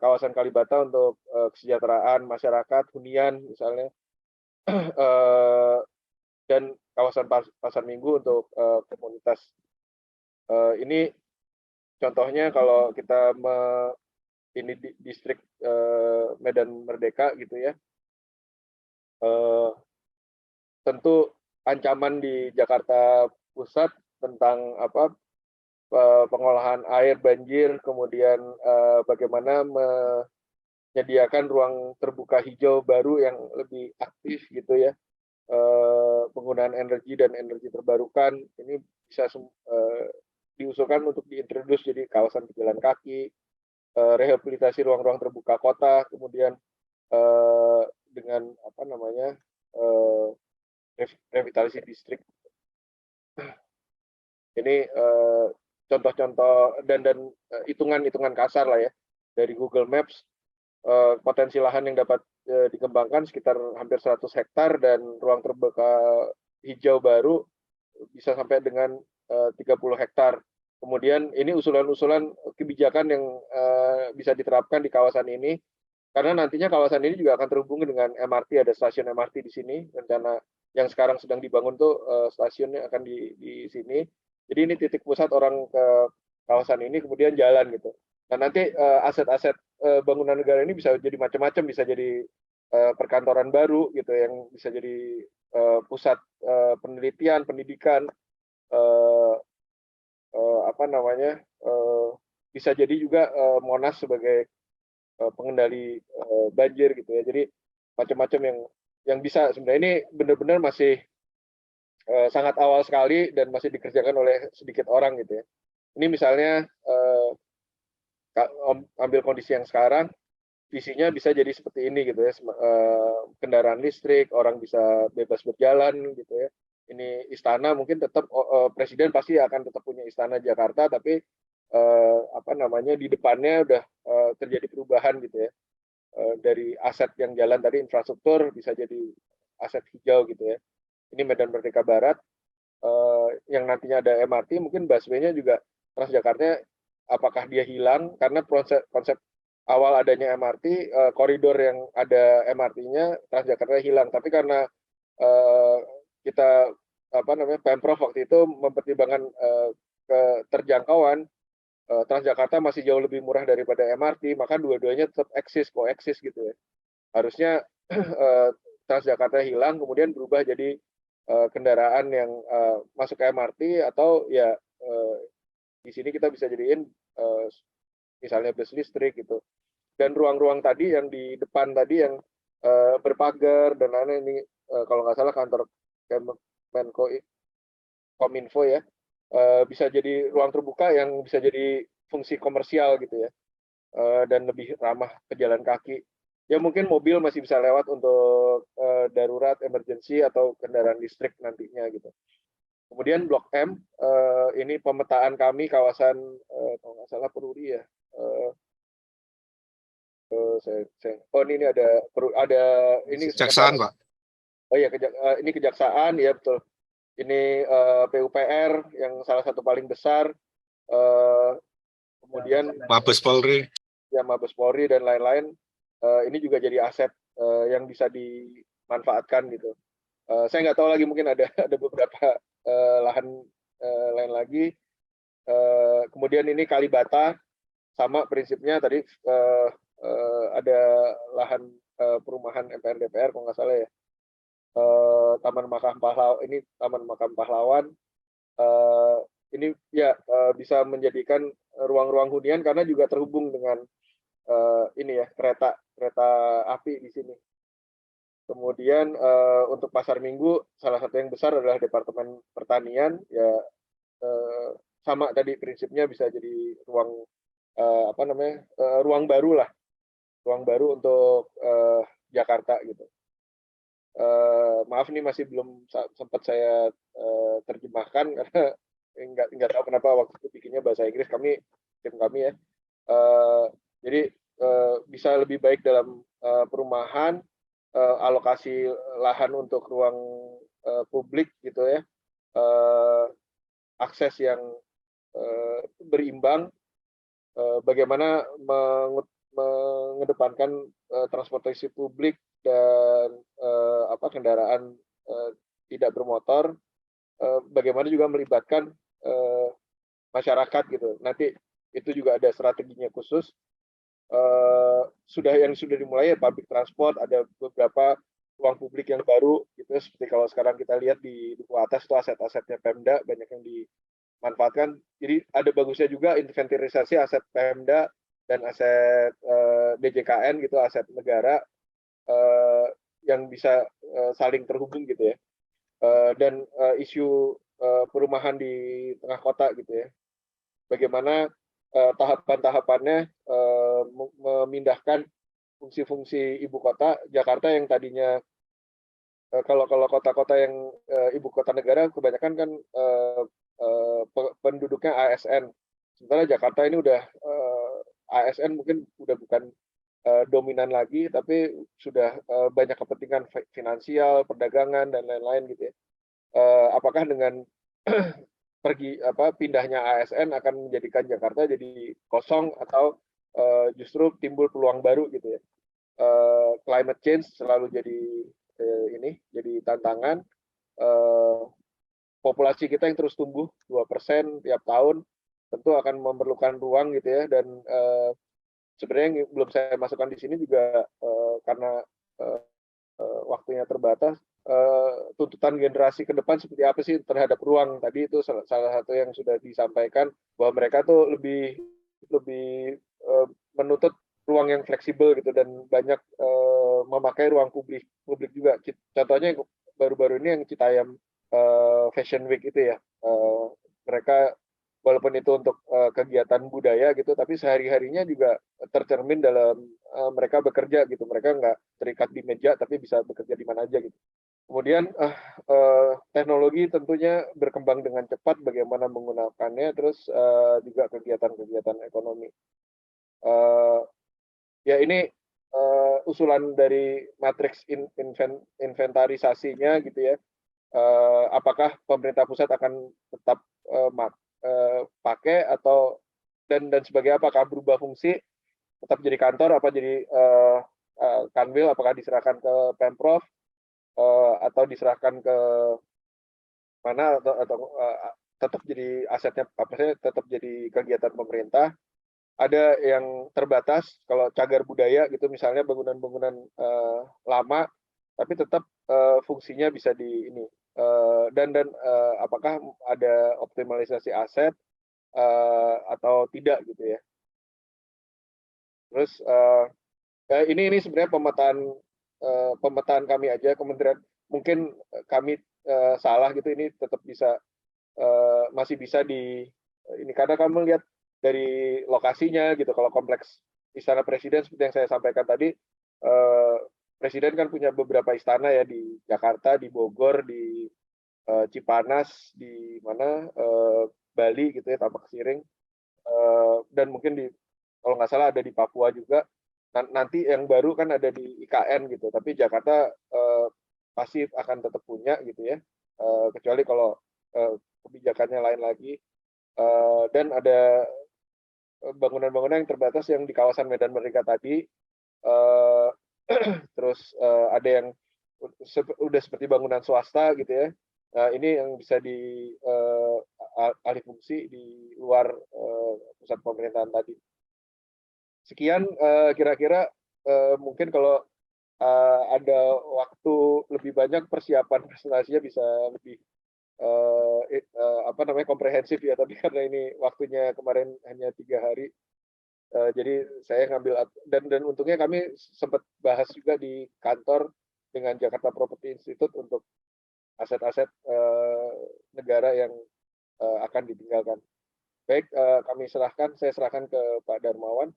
kawasan Kalibata untuk kesejahteraan masyarakat, hunian misalnya, dan kawasan Pasar Minggu untuk komunitas. Ini contohnya kalau kita ini distrik Medan Merdeka gitu ya. Tentu ancaman di Jakarta Pusat tentang pengolahan air banjir, kemudian bagaimana menyediakan ruang terbuka hijau baru yang lebih aktif gitu ya. penggunaan energi dan energi terbarukan ini bisa diusulkan untuk diintroduce jadi kawasan pejalan kaki, rehabilitasi ruang-ruang terbuka kota, kemudian dengan apa namanya revitalisasi distrik. Ini contoh-contoh dan hitungan-hitungan kasar lah ya dari Google Maps. Potensi lahan yang dapat dikembangkan sekitar hampir 100 hektar dan ruang terbuka hijau baru bisa sampai dengan 30 hektar. Kemudian ini usulan-usulan kebijakan yang bisa diterapkan di kawasan ini, karena nantinya kawasan ini juga akan terhubung dengan MRT, ada stasiun MRT di sini, rencana yang sekarang sedang dibangun tuh stasiunnya akan di sini. Jadi ini titik pusat orang ke kawasan ini, kemudian jalan gitu. Nah nanti aset-aset bangunan negara ini bisa jadi macam-macam, bisa jadi perkantoran baru gitu, yang bisa jadi pusat penelitian, pendidikan, apa namanya, bisa jadi juga Monas sebagai pengendali banjir gitu ya. Jadi macam-macam yang bisa. Sebenarnya ini benar-benar masih sangat awal sekali dan masih dikerjakan oleh sedikit orang gitu ya. Ini misalnya ambil kondisi yang sekarang, visinya bisa jadi seperti ini gitu ya, kendaraan listrik, orang bisa bebas berjalan gitu ya. Ini istana mungkin tetap presiden pasti akan tetap punya istana Jakarta, tapi apa namanya di depannya udah terjadi perubahan gitu ya. Dari aset yang jalan tadi infrastruktur bisa jadi aset hijau gitu ya. Ini Medan Merdeka Barat yang nantinya ada MRT, mungkin busway-nya juga Transjakarta apakah dia hilang karena konsep awal adanya MRT, koridor yang ada MRT-nya Transjakarta hilang, tapi karena kita apa namanya Pemprov waktu itu mempertimbangkan keterjangkauan, Transjakarta masih jauh lebih murah daripada MRT, maka dua-duanya tetap koeksis gitu ya. Harusnya Transjakarta hilang kemudian berubah jadi kendaraan yang masuk ke MRT, atau ya di sini kita bisa jadiin misalnya bus listrik gitu. Dan ruang-ruang tadi yang di depan tadi yang berpagar dan lain-lain, ini kalau nggak salah kantor Menko Kominfo ya, bisa jadi ruang terbuka yang bisa jadi fungsi komersial gitu ya, dan lebih ramah pejalan kaki. Ya mungkin mobil masih bisa lewat untuk darurat, emergency, atau kendaraan listrik nantinya gitu. Kemudian Blok M, ini pemetaan kami kawasan kalau nggak salah Peruri ya. Oh ini ada ini Kejaksaan, Pak. Oh iya, ini kejaksaan ya betul. Ini PUPR yang salah satu paling besar. Kemudian Mabes Polri. Ya Mabes Polri dan lain-lain. Ini juga jadi aset yang bisa dimanfaatkan gitu. Saya nggak tahu lagi, mungkin ada beberapa lahan lain lagi. Kemudian ini Kalibata, sama prinsipnya tadi ada lahan perumahan MPR DPR kalau nggak salah ya. Taman Makam Pahlawan, ini Taman Makam Pahlawan. Ini ya bisa menjadikan ruang-ruang hunian karena juga terhubung dengan ini ya kereta api di sini. Kemudian untuk pasar minggu salah satu yang besar adalah Departemen Pertanian ya, sama tadi prinsipnya bisa jadi ruang apa namanya ruang baru lah, ruang baru untuk Jakarta gitu. Maaf nih masih belum sempat saya terjemahkan karena nggak tahu kenapa waktu itu bikinnya bahasa Inggris, tim kami ya. Jadi bisa lebih baik dalam perumahan, alokasi lahan untuk ruang publik gitu ya, akses yang berimbang, bagaimana mengedepankan transportasi publik dan kendaraan tidak bermotor, bagaimana juga melibatkan masyarakat gitu. Nanti itu juga ada strateginya khusus. Sudah dimulai ya public transport, ada beberapa ruang publik yang baru gitu, seperti kalau sekarang kita lihat di Duku Atas itu aset-asetnya Pemda banyak yang dimanfaatkan. Jadi ada bagusnya juga inventarisasi aset Pemda dan aset DJKN gitu, aset negara yang bisa saling terhubung gitu ya. Dan isu perumahan di tengah kota gitu ya. Bagaimana tahapan-tahapannya memindahkan fungsi-fungsi ibu kota Jakarta yang tadinya kalau kota-kota yang ibu kota negara kebanyakan kan penduduknya ASN. Sementara Jakarta ini udah ASN mungkin udah bukan dominan lagi, tapi sudah banyak kepentingan finansial, perdagangan dan lain-lain gitu ya. Apakah dengan pindahnya ASN akan menjadikan Jakarta jadi kosong atau justru timbul peluang baru gitu ya. Climate change selalu jadi jadi tantangan. Populasi kita yang terus tumbuh 2% tiap tahun tentu akan memerlukan ruang gitu ya, dan sebenarnya yang belum saya masukkan di sini juga karena waktunya terbatas, tuntutan generasi ke depan seperti apa sih terhadap ruang. Tadi itu salah satu yang sudah disampaikan bahwa mereka tuh lebih menuntut ruang yang fleksibel gitu dan banyak memakai ruang publik juga. Contohnya baru-baru ini yang Citayam Fashion Week itu ya, mereka walaupun itu untuk kegiatan budaya gitu, tapi sehari-harinya juga tercermin dalam mereka bekerja gitu. Mereka nggak terikat di meja, tapi bisa bekerja di mana aja gitu. Kemudian teknologi tentunya berkembang dengan cepat, bagaimana menggunakannya, terus juga kegiatan-kegiatan ekonomi. Ya ini usulan dari matriks inventarisasinya gitu ya. Apakah pemerintah pusat akan tetap pakai atau dan sebagai apakah berubah fungsi, tetap jadi kantor apa jadi kanwil, apakah diserahkan ke Pemprov atau diserahkan ke mana atau tetap jadi asetnya tetap jadi kegiatan pemerintah. Ada yang terbatas kalau cagar budaya gitu misalnya, bangunan-bangunan lama tapi tetap fungsinya bisa di ini, dan apakah ada optimalisasi aset atau tidak gitu ya. Terus ini sebenarnya pemetaan kami aja, kementerian mungkin kami salah gitu, ini tetap bisa masih bisa ini karena kamu lihat dari lokasinya gitu. Kalau kompleks Istana Presiden seperti yang saya sampaikan tadi, Presiden kan punya beberapa istana ya di Jakarta, di Bogor, di Cipanas, di mana Bali gitu ya, Tambak Siring, dan mungkin kalau nggak salah ada di Papua juga. Nanti yang baru kan ada di IKN gitu, tapi Jakarta pasti akan tetap punya gitu ya, kecuali kalau kebijakannya lain lagi. Dan ada bangunan-bangunan yang terbatas yang di kawasan Medan Merdeka tadi, terus ada yang udah seperti bangunan swasta gitu ya. Nah, ini yang bisa alih fungsi di luar pusat pemerintahan tadi. Sekian kira-kira mungkin kalau ada waktu lebih banyak, persiapan presentasinya bisa lebih komprehensif ya, tapi karena ini waktunya kemarin hanya 3 hari, jadi saya ngambil, dan untungnya kami sempat bahas juga di kantor dengan Jakarta Property Institute untuk aset-aset negara yang akan ditinggalkan. Baik, saya serahkan ke Pak Darmawan.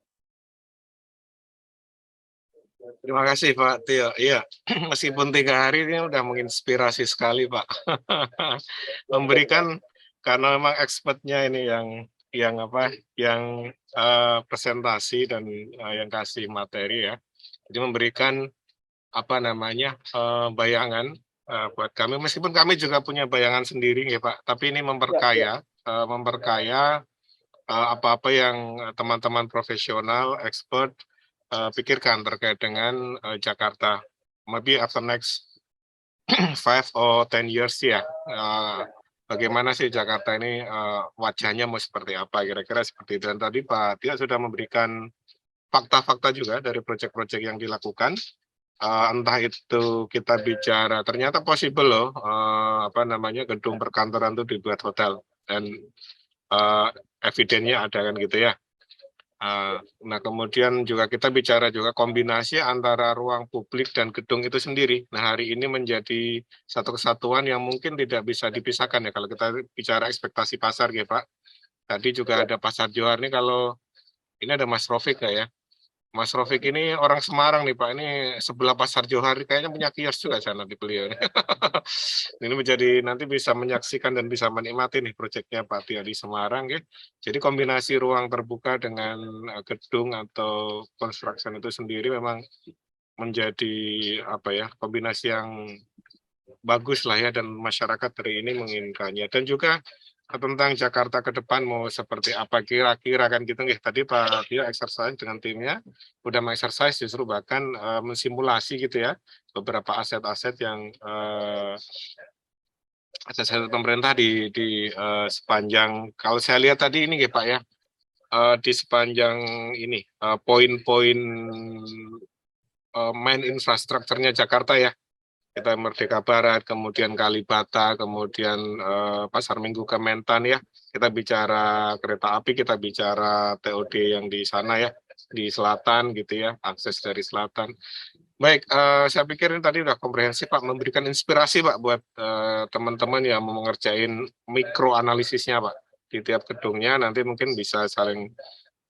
Terima kasih Pak Tio. Iya, meskipun 3 hari ini udah menginspirasi sekali Pak. Memberikan, karena memang expertnya ini yang presentasi dan yang kasih materi ya. Jadi memberikan bayangan buat kami, meskipun kami juga punya bayangan sendiri ya Pak, tapi ini memperkaya apa-apa yang teman-teman profesional, expert pikirkan terkait dengan Jakarta. Maybe after next 5 or 10 years ya, bagaimana sih Jakarta ini wajahnya mau seperti apa, kira-kira seperti itu. Dan tadi Pak Tio sudah memberikan fakta-fakta juga dari proyek-proyek yang dilakukan. Entah itu kita bicara ternyata possible loh, gedung perkantoran itu dibuat hotel, dan evidennya ada kan gitu ya. Nah, kemudian juga kita bicara juga kombinasi antara ruang publik dan gedung itu sendiri. Nah, hari ini menjadi satu kesatuan yang mungkin tidak bisa dipisahkan ya kalau kita bicara ekspektasi pasar ya Pak. Tadi juga ada Pasar Johar nih, kalau ini ada Mas Rofik ya. Mas Rofik ini orang Semarang nih Pak, ini sebelah Pasar Johar, kayaknya punya kios juga sana di beliau. Ini menjadi nanti bisa menyaksikan dan bisa menikmati nih proyeknya Pak Tio di Semarang ya. Jadi kombinasi ruang terbuka dengan gedung atau construction itu sendiri memang menjadi apa ya, kombinasi yang bagus lah ya, dan masyarakat hari ini menginginkannya. Dan juga tentang Jakarta ke depan mau seperti apa kira-kira kan gitu nggih. Tadi Pak Tio exercise dengan timnya udah exercise justru bahkan mensimulasi gitu ya beberapa aset-aset yang aset-aset pemerintah di sepanjang, kalau saya lihat tadi ini ya Pak ya, di sepanjang ini poin-poin main infrastrukturnya Jakarta ya. Kita Merdeka Barat, kemudian Kalibata, kemudian Pasar Minggu Kementan ya. Kita bicara kereta api, kita bicara TOD yang di sana ya, di selatan gitu ya, akses dari selatan. Baik, saya pikir ini tadi udah komprehensif Pak, memberikan inspirasi Pak buat teman-teman yang mau mengerjain mikroanalisisnya Pak di tiap gedungnya. Nanti mungkin bisa saling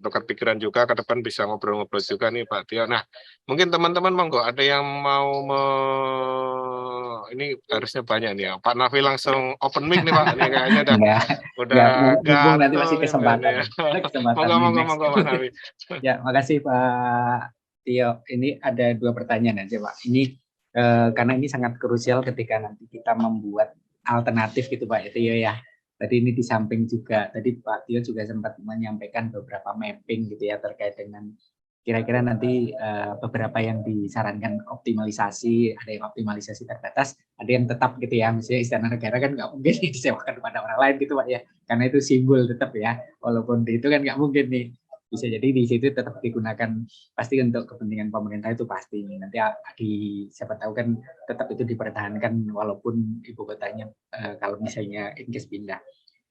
tukar pikiran juga, ke depan bisa ngobrol-ngobrol juga nih Pak Tio. Nah, mungkin teman-teman monggo ada yang mau ini harusnya banyak nih ya. Pak Nafi langsung open mic nih Pak. Ini kayaknya udah mumpung nanti gatel masih nih kesempatan. ya. Kesempatan Monggo Pak Nafi. Ya, makasih Pak Tio. Ini ada 2 pertanyaan aja Pak. Ini karena ini sangat krusial ketika nanti kita membuat alternatif gitu Pak Tio ya. Tadi ini di samping juga, tadi Pak Tio juga sempat menyampaikan beberapa mapping gitu ya terkait dengan kira-kira nanti beberapa yang disarankan optimalisasi, ada yang optimalisasi terbatas, ada yang tetap gitu ya. Misalnya Istana Negara kan nggak mungkin disewakan kepada orang lain gitu Pak ya, karena itu simbol tetap ya. Walaupun itu kan nggak mungkin nih. Bisa jadi di situ tetap digunakan pasti untuk kepentingan pemerintah itu pasti. Nanti siapa tahu kan tetap itu dipertahankan walaupun ibu kotanya kalau misalnya Inggris pindah.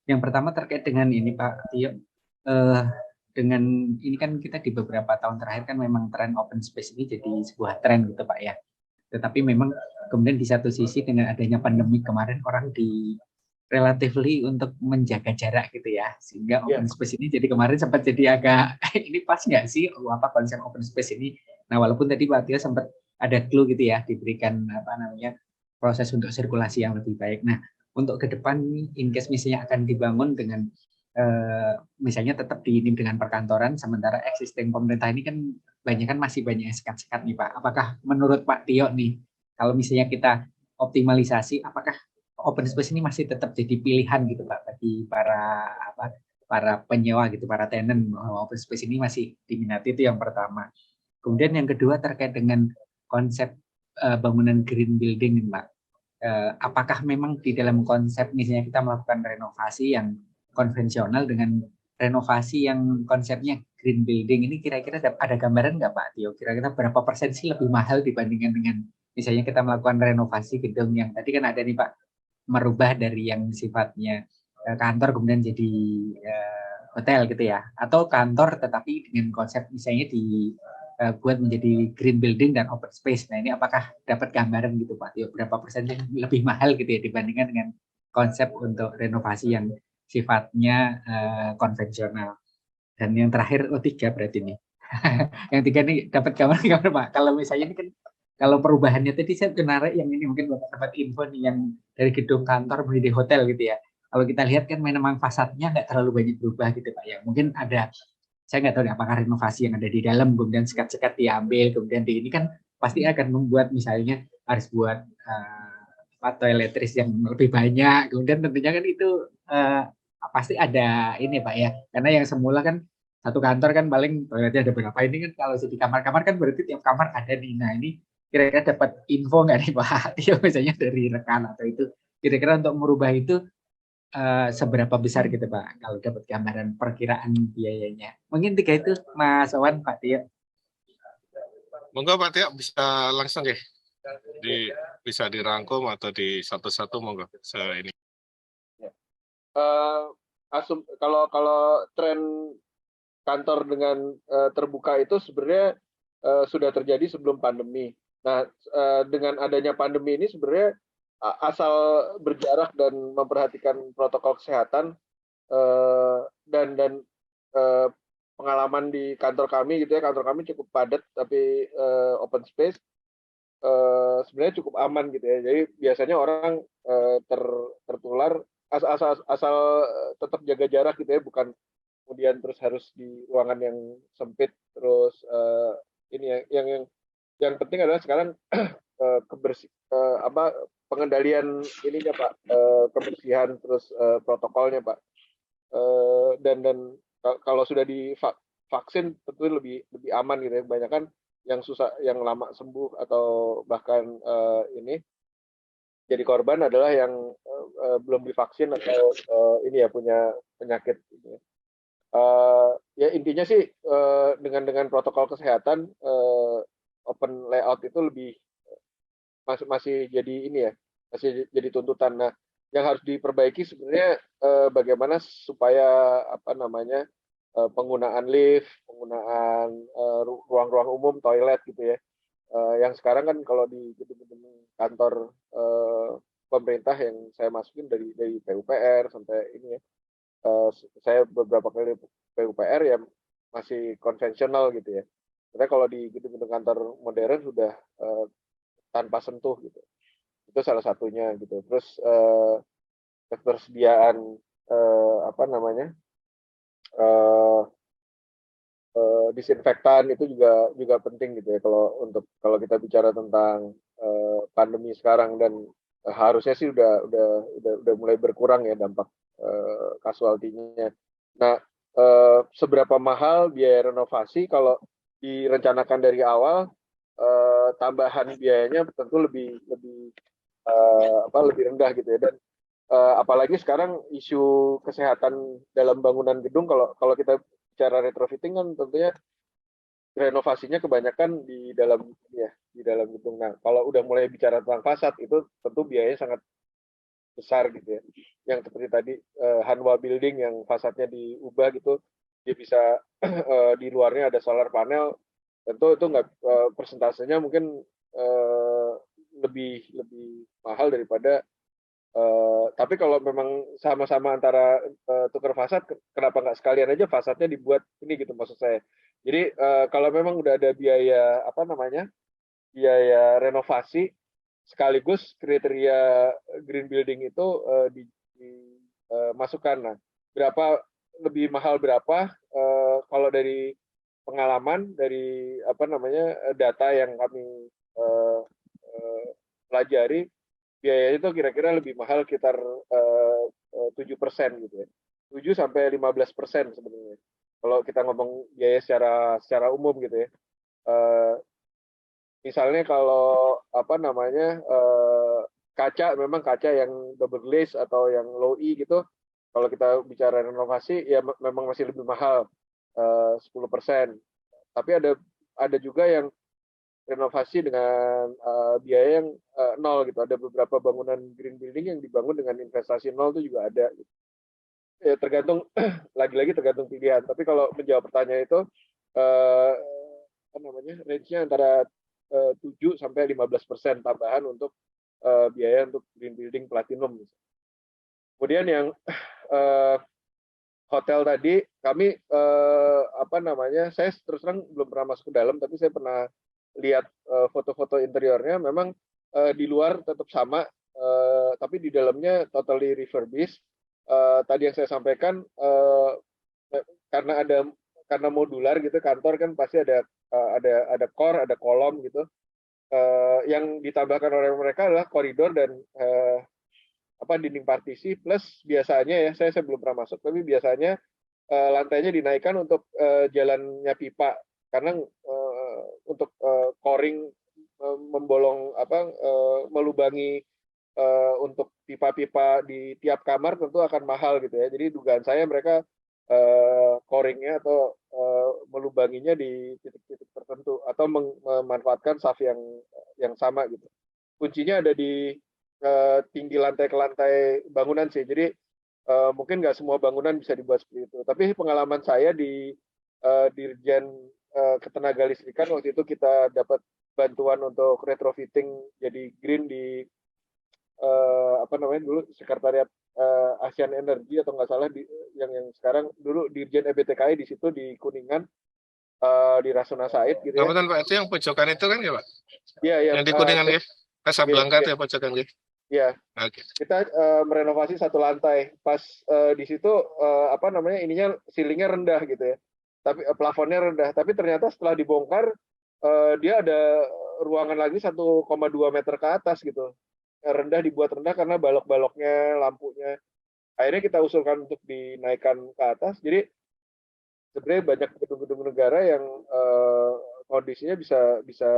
Yang pertama terkait dengan ini Pak Tio, dengan ini kan kita di beberapa tahun terakhir kan memang tren open space ini jadi sebuah tren gitu Pak ya. Tetapi memang kemudian di satu sisi dengan adanya pandemi kemarin orang relatively untuk menjaga jarak gitu ya, sehingga open space ini jadi kemarin sempat jadi agak ini pas nggak sih apa konsep open space ini. Nah walaupun tadi Pak Tio sempat ada clue gitu ya, diberikan apa namanya proses untuk sirkulasi yang lebih baik. Nah untuk ke depan in case misalnya akan dibangun dengan misalnya tetap diinim dengan perkantoran, sementara existing pemerintah ini kan masih banyak sekat-sekat nih Pak. Apakah menurut Pak Tio nih, kalau misalnya kita optimalisasi, apakah open space ini masih tetap jadi pilihan gitu Pak bagi para penyewa gitu, para tenant, bahwa open space ini masih diminati, itu yang pertama. Kemudian yang kedua terkait dengan konsep bangunan green building Pak. Apakah memang di dalam konsep misalnya kita melakukan renovasi yang konvensional dengan renovasi yang konsepnya green building ini, kira-kira ada gambaran nggak Pak Tio? Kira-kira berapa persen sih lebih mahal dibandingkan dengan misalnya kita melakukan renovasi gedung yang tadi kan ada nih Pak, merubah dari yang sifatnya kantor kemudian jadi hotel gitu ya, atau kantor tetapi dengan konsep misalnya buat menjadi green building dan open space. Nah ini apakah dapat gambaran gitu Pak Tio, berapa persen yang lebih mahal gitu ya dibandingkan dengan konsep untuk renovasi yang sifatnya konvensional. Dan yang terakhir tiga berarti nih. Yang tiga nih dapat gambar Pak. Kalau misalnya ini kan kalau perubahannya tadi saya menarik yang ini mungkin Bapak dapat info nih yang dari gedung kantor menjadi hotel gitu ya. Kalau kita lihat kan memang fasadnya nggak terlalu banyak berubah gitu Pak ya. Mungkin ada, saya nggak tahu nih, apakah renovasi yang ada di dalam kemudian sekat-sekat diambil kemudian di ini kan pasti akan membuat misalnya harus buat toiletries yang lebih banyak, kemudian tentunya kan itu pasti ada ini Pak ya, karena yang semula kan satu kantor kan paling toiletnya ada berapa, ini kan kalau di kamar-kamar kan berarti tiap kamar ada nih. Nah ini kira-kira dapat info nggak nih Pak ya, misalnya dari rekan atau itu kira-kira untuk merubah itu seberapa besar gitu Pak, kalau dapat gambaran perkiraan biayanya. Mungkin tiga itu Mas Owan, Pak Tio. Monggo Pak Tio bisa langsung ya, bisa dirangkum atau di satu-satu monggo ini. Kalau tren kantor dengan terbuka itu sebenarnya sudah terjadi sebelum pandemi. Nah, dengan adanya pandemi ini sebenarnya asal berjarak dan memperhatikan protokol kesehatan dan pengalaman di kantor kami gitu ya, kantor kami cukup padat tapi open space, sebenarnya cukup aman gitu ya. Jadi biasanya orang tertular asal tetap jaga jarak gitu ya, bukan kemudian terus harus di ruangan yang sempit terus ini yang penting adalah sekarang pengendalian ininya Pak, kebersihan terus protokolnya Pak, dan kalau sudah divaksin tentu lebih aman gitu ya. Kebanyakan yang susah, yang lama sembuh atau bahkan ini jadi korban adalah yang belum divaksin atau ini ya punya penyakit ini. Ya intinya sih dengan protokol kesehatan open layout itu lebih masih jadi ini ya, masih jadi tuntutan. Nah, yang harus diperbaiki sebenarnya bagaimana supaya apa namanya penggunaan lift, penggunaan ruang-ruang umum, toilet gitu ya. Yang sekarang kan kalau di gedung-gedung kantor pemerintah yang saya masukin dari PUPR sampai ini ya, saya beberapa kali PUPR ya masih konvensional gitu ya. Karena kalau di gedung-gedung kantor modern sudah tanpa sentuh gitu. Itu salah satunya gitu. Terus ketersediaan apa namanya disinfektan itu juga penting gitu ya kalau kita bicara tentang pandemi sekarang, dan harusnya sih udah mulai berkurang ya dampak casualty-nya. Nah, seberapa mahal biaya renovasi kalau direncanakan dari awal, tambahan biayanya tentu lebih rendah gitu ya. Dan apalagi sekarang isu kesehatan dalam bangunan gedung, kalau kita bicara retrofitting kan tentunya renovasinya kebanyakan di dalam gedung. Nah, kalau udah mulai bicara tentang fasad itu tentu biayanya sangat besar gitu ya. Yang seperti tadi Hanwha Building yang fasadnya diubah gitu, dia bisa di luarnya ada solar panel, tentu itu nggak persentasenya mungkin lebih mahal daripada tapi kalau memang sama-sama antara tukar fasad, kenapa nggak sekalian aja fasadnya dibuat ini gitu maksud saya. Jadi kalau memang udah ada biaya apa namanya biaya renovasi sekaligus kriteria green building itu dimasukkan. Nah, berapa lebih mahal berapa? Kalau dari pengalaman dari apa namanya data yang kami pelajari, biayanya itu kira-kira lebih mahal sekitar 7% gitu ya. 7-15% sebenarnya. Kalau kita ngomong biaya secara umum gitu ya. Misalnya kalau apa namanya kaca, memang kaca yang double glaze atau yang low E gitu, kalau kita bicara renovasi ya memang masih lebih mahal 10%. Tapi ada juga yang renovasi dengan biaya yang nol gitu. Ada beberapa bangunan green building yang dibangun dengan investasi nol itu juga ada. Gitu. Ya, tergantung lagi-lagi tergantung pilihan. Tapi kalau menjawab pertanyaan itu apa namanya range-nya antara 7-15% tambahan untuk biaya untuk green building platinum. Kemudian yang hotel tadi kami apa namanya saya terus terang belum pernah masuk ke dalam, tapi saya pernah lihat foto-foto interiornya. Memang di luar tetap sama, tapi di dalamnya totally refurbished. Tadi yang saya sampaikan karena modular gitu, kantor kan pasti ada core, ada kolom gitu. Yang ditambahkan oleh mereka adalah koridor dan dinding partisi, plus biasanya ya saya belum pernah masuk, tapi biasanya lantainya dinaikkan untuk jalannya pipa, karena untuk coring membolong melubangi untuk pipa-pipa di tiap kamar tentu akan mahal gitu ya. Jadi dugaan saya mereka coringnya atau melubanginya di titik-titik tertentu atau memanfaatkan saf yang sama gitu. Kuncinya ada di tinggi lantai ke lantai bangunan sih. Jadi mungkin nggak semua bangunan bisa dibuat seperti itu. Tapi pengalaman saya di Dirjen Ketenagalistrikan, waktu itu kita dapat bantuan untuk retrofitting jadi green di apa namanya dulu sekretariat Asian Energy atau nggak salah yang sekarang dulu Dirjen EBTKI di situ di Kuningan, di Rasuna Said gitu ya. Ngapunten Pak, itu yang pojokan itu kan ya Pak? Iya, ya. Yang di Kuningan ya? Kasablanca ya pojokan ya? Iya. Oke. Kita merenovasi satu lantai. Pas di situ apa namanya ininya ceilingnya rendah gitu ya. Tapi plafonnya rendah. Tapi ternyata setelah dibongkar dia ada ruangan lagi 1,2 meter ke atas gitu. Rendah, dibuat rendah karena balok-baloknya, lampunya. Akhirnya kita usulkan untuk dinaikkan ke atas. Jadi sebenarnya banyak gedung-gedung negara yang kondisinya bisa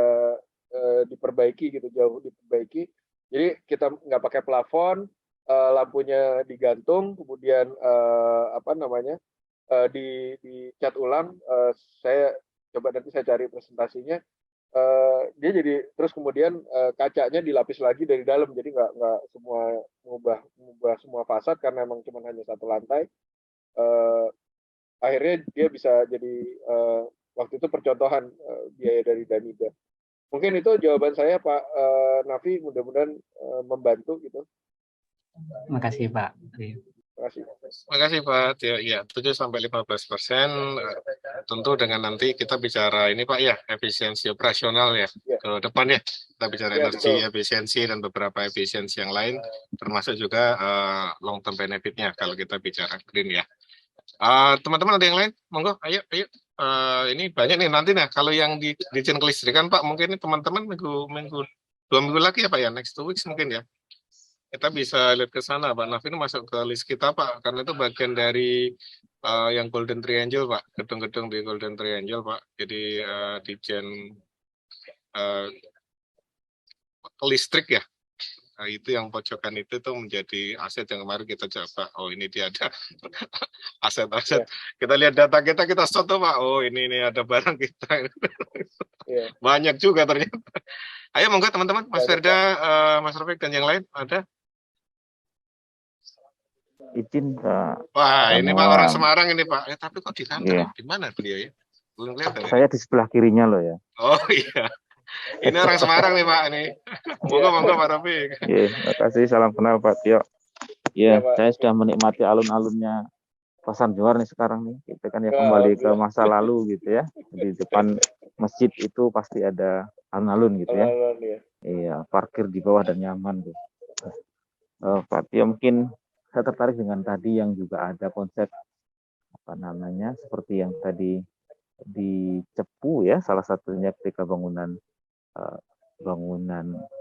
diperbaiki gitu, jauh diperbaiki. Jadi kita nggak pakai plafon, lampunya digantung, kemudian apa namanya dicat ulang. Saya coba nanti saya cari presentasinya. Dia jadi terus kemudian kacanya dilapis lagi dari dalam, jadi nggak semua mengubah semua fasad karena emang cuma hanya satu lantai. Akhirnya dia bisa jadi waktu itu percontohan biaya dari Danida. Mungkin itu jawaban saya Pak Nafi, mudah-mudahan membantu gitu. Terima kasih Pak. Terima kasih. Terima kasih Pak. Ya, 7-15%. Tentu dengan nanti kita bicara ini Pak ya, efisiensi operasional ya. Ke depan ya, kita bicara energi, efisiensi, dan beberapa efisiensi yang lain, termasuk juga long term benefitnya kalau kita bicara green ya. Teman-teman ada yang lain? Monggo, ayo. Ini banyak nih nanti nah. Kalau yang di Dirjen Kelistrikan Pak, mungkin ini teman-teman minggu 2 minggu lagi ya Pak ya, next 2 weeks mungkin ya. Kita bisa lihat ke sana, Pak Nafi ini masuk ke list kita, Pak, karena itu bagian dari yang Golden Triangle, Pak, gedung-gedung di Golden Triangle, Pak. Jadi Dirjen listrik ya. Nah, itu yang pojokan itu tuh menjadi aset yang kemarin kita coba. Oh, ini dia ada aset-aset. Kita lihat data kita soto, Pak. Oh, ini ada barang kita. Banyak juga ternyata. Ayo monggo teman-teman, Mas Ferda, Mas Rafiq dan yang lain ada. Izin Pak. Wah, ini Pak orang Semarang ini Pak. Tapi kok di kantor? Di mana beliau ya? Belum kelihatan. Saya di sebelah kirinya loh ya. Oh iya. Ini orang Semarang nih Pak ini. Monggo Pak Rafiq. Terima kasih, salam kenal Pak Tio. Saya sudah menikmati alun-alunnya Pasar Johar nih sekarang nih. Kita kan ya kembali ke masa lalu gitu ya. Di depan masjid itu pasti ada alun-alun gitu ya. Iya, parkir di bawah dan nyaman tuh. Pak Tio, mungkin saya tertarik dengan tadi yang juga ada konsep apa namanya seperti yang tadi di Cepu ya, salah satunya ketika bangunan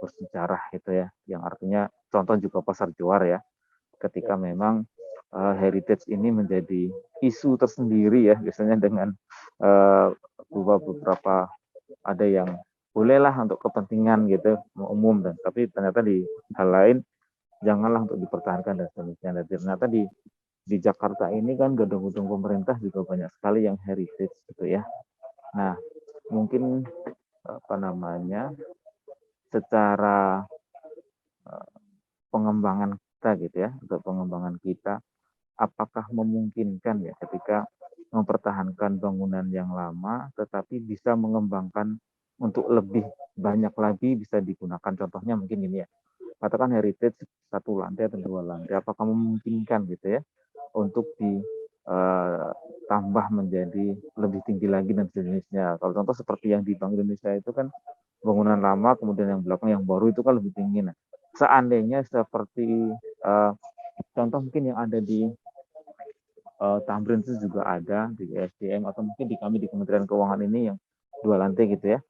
bersejarah itu ya, yang artinya contoh juga Pasar Johar ya, ketika memang heritage ini menjadi isu tersendiri ya, biasanya dengan beberapa ada yang bolehlah untuk kepentingan gitu umum, dan tapi ternyata di hal lain janganlah untuk dipertahankan dan seterusnya. Dan ternyata di Jakarta ini kan gedung-gedung pemerintah juga banyak sekali yang heritage gitu ya. Nah, mungkin apa namanya secara pengembangan kita gitu ya, untuk pengembangan kita, apakah memungkinkan ya ketika mempertahankan bangunan yang lama tetapi bisa mengembangkan untuk lebih banyak lagi bisa digunakan. Contohnya mungkin ini ya, katakan heritage 1 lantai atau 2 lantai, apakah memungkinkan gitu ya untuk ditambah menjadi lebih tinggi lagi dan sejenisnya. Kalau contoh seperti yang di Bank Indonesia itu kan bangunan lama kemudian yang belakang yang baru itu kan lebih tinggi. Nah, seandainya seperti contoh mungkin yang ada di Tamrin itu juga ada di SDM atau mungkin di kami di Kementerian Keuangan ini yang 2 lantai gitu ya.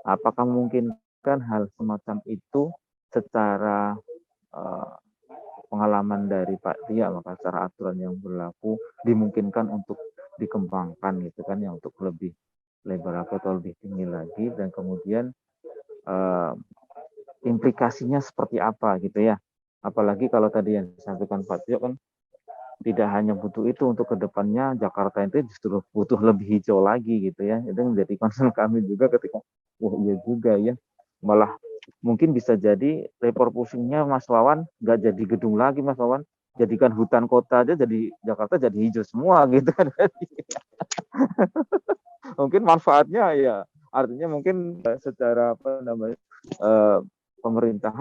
Apakah memungkinkan hal semacam itu secara pengalaman dari Pak Tia, maka secara aturan yang berlaku dimungkinkan untuk dikembangkan gitu kan, yang untuk lebih lebar atau lebih tinggi lagi, dan kemudian implikasinya seperti apa gitu ya. Apalagi kalau tadi yang disampaikan Pak Tio kan tidak hanya butuh itu, untuk kedepannya Jakarta itu justru butuh lebih hijau lagi gitu ya. Itu menjadi concern kami juga ketika iya juga ya, malah mungkin bisa jadi repurposingnya Mas Wawan nggak jadi gedung lagi Mas Wawan, jadikan hutan kota aja, jadi Jakarta jadi hijau semua gitu kan. Mungkin manfaatnya ya, artinya mungkin secara apa namanya, pemerintah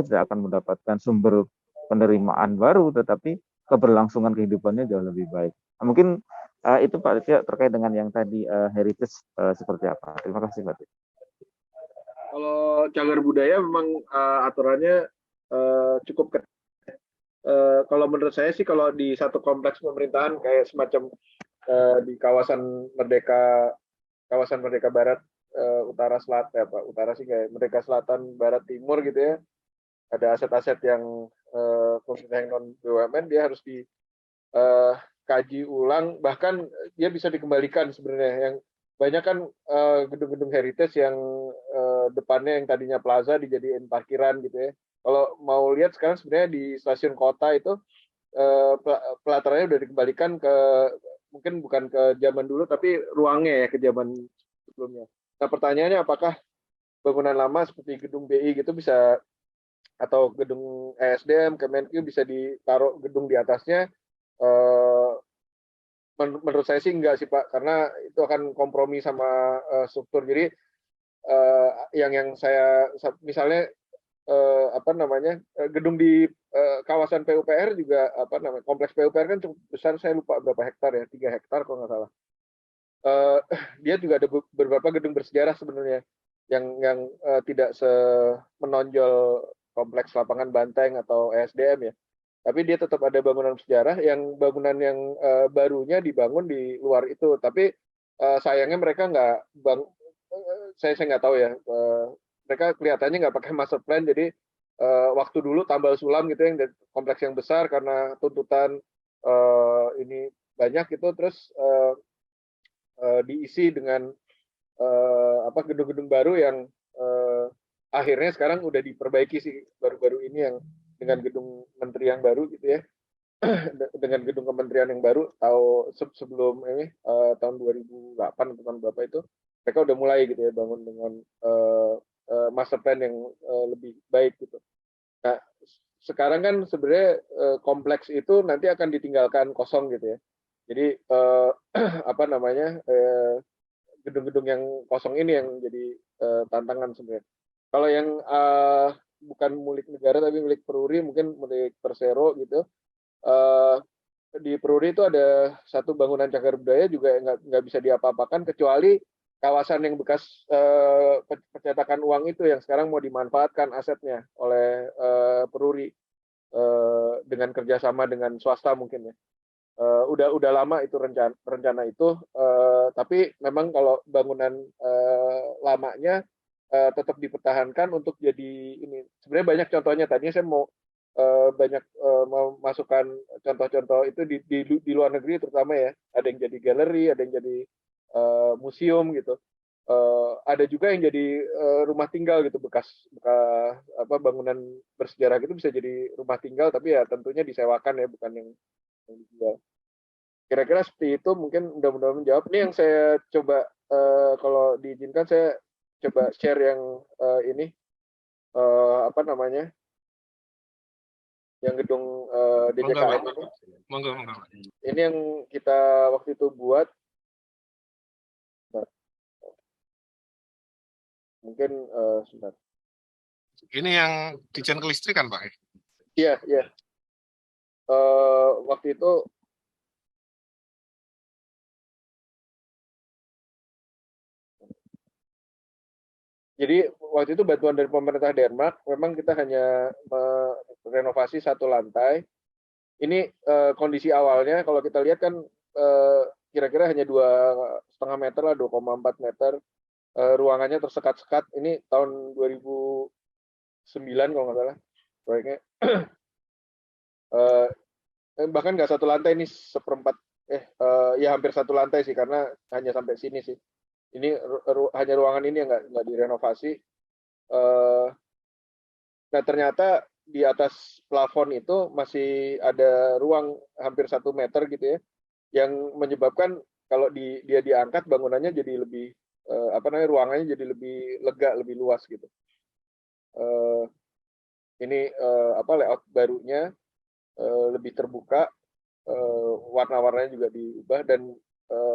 tidak akan mendapatkan sumber penerimaan baru, tetapi keberlangsungan kehidupannya jauh lebih baik. Mungkin itu Pak Tio terkait dengan yang tadi heritage seperti apa. Terima kasih Pak Tio. Kalau cagar budaya memang aturannya cukup ketat. Kalau menurut saya sih, kalau di satu kompleks pemerintahan kayak semacam di kawasan Merdeka Barat, utara selatan, utara sih kayak Merdeka Selatan, Barat, Timur gitu ya, ada aset-aset yang pemerintah yang non BUMN, dia harus dikaji ulang, bahkan dia bisa dikembalikan sebenarnya. Yang banyak kan gedung-gedung heritage yang depannya yang tadinya plaza dijadiin parkiran gitu ya. Kalau mau lihat sekarang sebenarnya di stasiun kota itu pelatarannya udah dikembalikan ke, mungkin bukan ke zaman dulu, tapi ruangnya ya ke zaman sebelumnya. Nah pertanyaannya, apakah bangunan lama seperti gedung BI gitu bisa, atau gedung ESDM, Kemenkyu bisa ditaruh gedung di atasnya? Menurut saya sih enggak sih Pak, karena itu akan kompromi sama struktur. Jadi yang saya misalnya gedung di kawasan PUPR juga, kompleks PUPR kan cukup besar, saya lupa berapa hektar ya, 3 hektar kalau nggak salah. Dia juga ada beberapa gedung bersejarah sebenarnya yang tidak menonjol kompleks lapangan banteng atau ESDM ya, tapi dia tetap ada bangunan sejarah, yang bangunan yang barunya dibangun di luar itu. Tapi sayangnya mereka nggak saya nggak tahu ya, mereka kelihatannya nggak pakai master plan. Jadi waktu dulu tambal sulam gitu yang kompleks yang besar, karena tuntutan ini banyak gitu, terus diisi dengan gedung-gedung baru yang akhirnya sekarang udah diperbaiki sih baru-baru ini, yang dengan gedung menteri yang baru gitu ya. Dengan gedung kementerian yang baru, sebelum ini tahun 2008 atau tahun berapa itu, mereka udah mulai gitu ya bangun dengan master plan yang lebih baik gitu. Nah sekarang kan sebenarnya kompleks itu nanti akan ditinggalkan kosong gitu ya. Jadi gedung-gedung yang kosong ini yang jadi tantangan sebenarnya. Kalau yang bukan milik negara tapi milik Peruri, mungkin milik Persero gitu, di Peruri itu ada satu bangunan cagar budaya juga nggak bisa diapa-apakan, kecuali kawasan yang bekas percetakan uang itu yang sekarang mau dimanfaatkan asetnya oleh Peruri dengan kerjasama dengan swasta mungkin ya. Udah lama itu rencana itu, tapi memang kalau bangunan lamanya tetap dipertahankan untuk jadi ini. Sebenarnya banyak contohnya. Tadinya saya mau memasukkan contoh-contoh itu di luar negeri terutama ya. Ada yang jadi galeri, ada yang jadi museum gitu. Ada juga yang jadi rumah tinggal gitu, bekas bangunan bersejarah gitu bisa jadi rumah tinggal, tapi ya tentunya disewakan ya, bukan yang dijual. Kira-kira seperti itu, mungkin mudah-mudahan menjawab. Ini yang saya coba, kalau diizinkan saya coba share yang ini, yang gedung DJKN ini. Monggo. Ini yang kita waktu itu buat. Mungkin sebentar. Ini yang Ditjen Kelistrikan Pak? Iya. Waktu itu jadi waktu itu bantuan dari pemerintah Denmark, memang kita hanya merenovasi satu lantai. Ini kondisi awalnya, kalau kita lihat kan kira-kira hanya 2,5 meter lah, 2,4 meter. Ruangannya tersekat-sekat. Ini tahun 2009 kalau nggak salah proyeknya. Bahkan nggak satu lantai, ini seperempat, ya hampir satu lantai sih, karena hanya sampai sini sih. Ini hanya ruangan ini yang nggak direnovasi. Nah ternyata di atas plafon itu masih ada ruang hampir 1 meter gitu ya, yang menyebabkan kalau dia diangkat, bangunannya jadi lebih ruangannya jadi lebih lega, lebih luas gitu. Ini layout barunya. lebih terbuka, warna-warnanya juga diubah, dan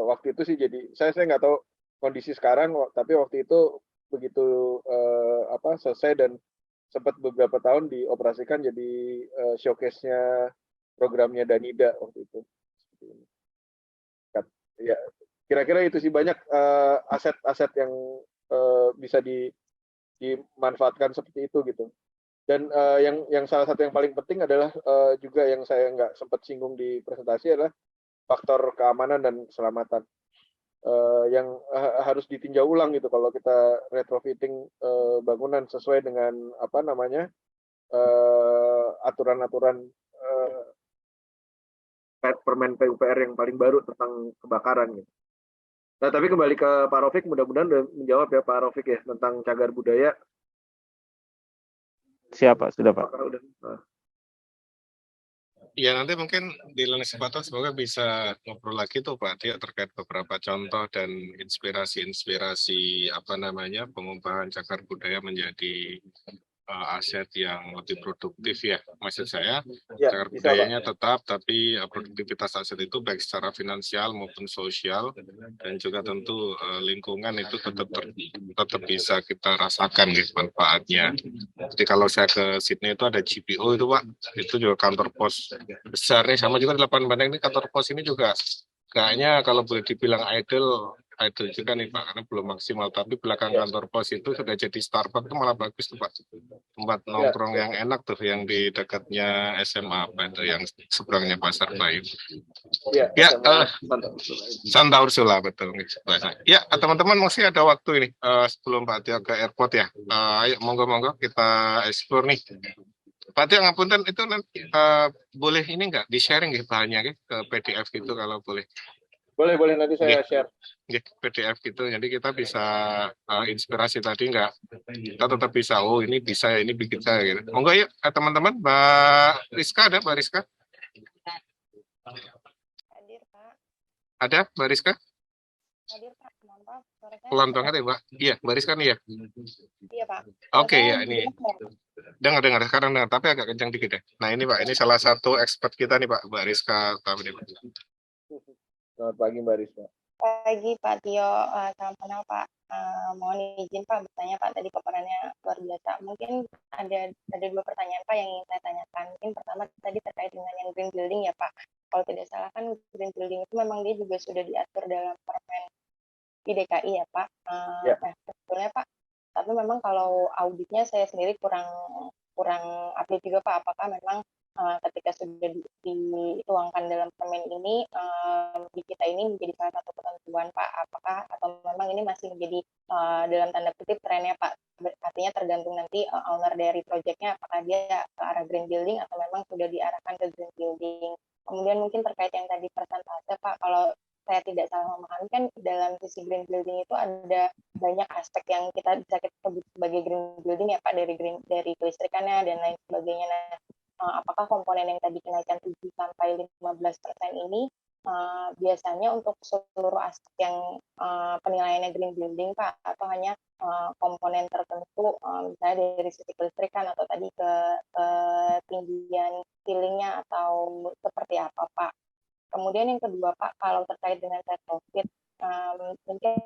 waktu itu sih jadi saya nggak tahu kondisi sekarang, tapi waktu itu begitu selesai dan sempat beberapa tahun dioperasikan jadi showcase-nya programnya Danida waktu itu. Ya, kira-kira itu sih, banyak aset-aset yang bisa dimanfaatkan seperti itu gitu. Dan yang salah satu yang paling penting adalah juga yang saya nggak sempat singgung di presentasi adalah faktor keamanan dan keselamatan yang harus ditinjau ulang gitu kalau kita retrofitting bangunan sesuai dengan aturan-aturan Permen PUPR yang paling baru tentang kebakaran gitu. Nah, tapi kembali ke Pak Rofik, mudah-mudahan udah menjawab ya Pak Rofik ya tentang cagar budaya. Siapa? Sudah Pak. Ya, nanti mungkin di lain kesempatan semoga bisa ngobrol lagi tuh Pak Tio terkait beberapa contoh dan inspirasi pengubahan cagar budaya menjadi aset yang lebih produktif ya. Maksud saya cagar budayanya tetap, tapi produktivitas aset itu baik secara finansial maupun sosial, dan juga tentu lingkungan itu tetap bisa kita rasakan gitu manfaatnya. Jadi kalau saya ke Sydney itu ada GPO itu Pak, itu juga kantor pos besar nih, sama juga di Lapangan Banteng ini kantor pos ini juga kayaknya kalau boleh dibilang idle juga nih Pak, karena belum maksimal, tapi belakang kantor pos itu sudah jadi Starbucks, itu malah bagus tuh Pak, tempat nongkrong yang enak tuh, yang di dekatnya SMA apa itu, yang seberangnya Pasar Bayu. Ya, Santa Ursula betul. Ya, teman-teman masih ada waktu ini sebelum Pak Tio ke airport ya. Ayo monggo kita explore nih. Pak Tio ngapunten itu nanti boleh ini enggak di sharing ya bahannya ke PDF gitu kalau boleh. Boleh nanti saya share. PDF gitu, jadi kita bisa inspirasi tadi enggak, kita tetap bisa, oh ini bisa, ini bikin saya gitu. Monggo yuk teman-teman, Mbak Rizka ada, Mbak Rizka? Hadir Pak. Ada Mbak Rizka? Hadir Pak, maaf suaranya Pelan banget ya Mbak? Iya, Mbak Rizka nih ya? Iya Pak. Oke ya, ini dengar sekarang dengar, tapi agak kencang dikit deh. Nah ini Pak, ini salah satu expert kita nih Pak, Mbak Rizka. Selamat pagi Mbak Rizka. Pagi Pak Tio, salam kenal Pak. Mohon izin Pak bertanya Pak, tadi paparannya luar biasa. Mungkin ada 2 pertanyaan Pak yang ingin saya tanyakan. Mungkin pertama tadi terkait dengan yang green building ya Pak. Kalau tidak salah kan green building itu memang dia juga sudah diatur dalam Permen di DKI ya Pak. Nah sebetulnya Pak, tapi memang kalau auditnya saya sendiri kurang update juga Pak, apakah memang ketika sudah dituangkan dalam permen ini di kita ini menjadi salah satu ketentuan Pak, apakah atau memang ini masih menjadi dalam tanda kutip trennya Pak, artinya tergantung nanti owner dari proyeknya apakah dia ke arah green building atau memang sudah diarahkan ke green building. Kemudian mungkin terkait yang tadi persentase Pak, kalau saya tidak salah memahami kan dalam sisi green building itu ada banyak aspek yang kita bisa sebut sebagai green building ya Pak, dari kelistrikannya dan lain sebagainya. Nah, apakah komponen yang tadi kenaikan 7-15% ini biasanya untuk seluruh aspek yang penilaiannya green building Pak, atau hanya komponen tertentu misalnya dari sisi kelistrikan atau tadi ke ketinggian ceilingnya atau seperti apa Pak? Kemudian yang kedua Pak, kalau terkait dengan retrofit, mungkin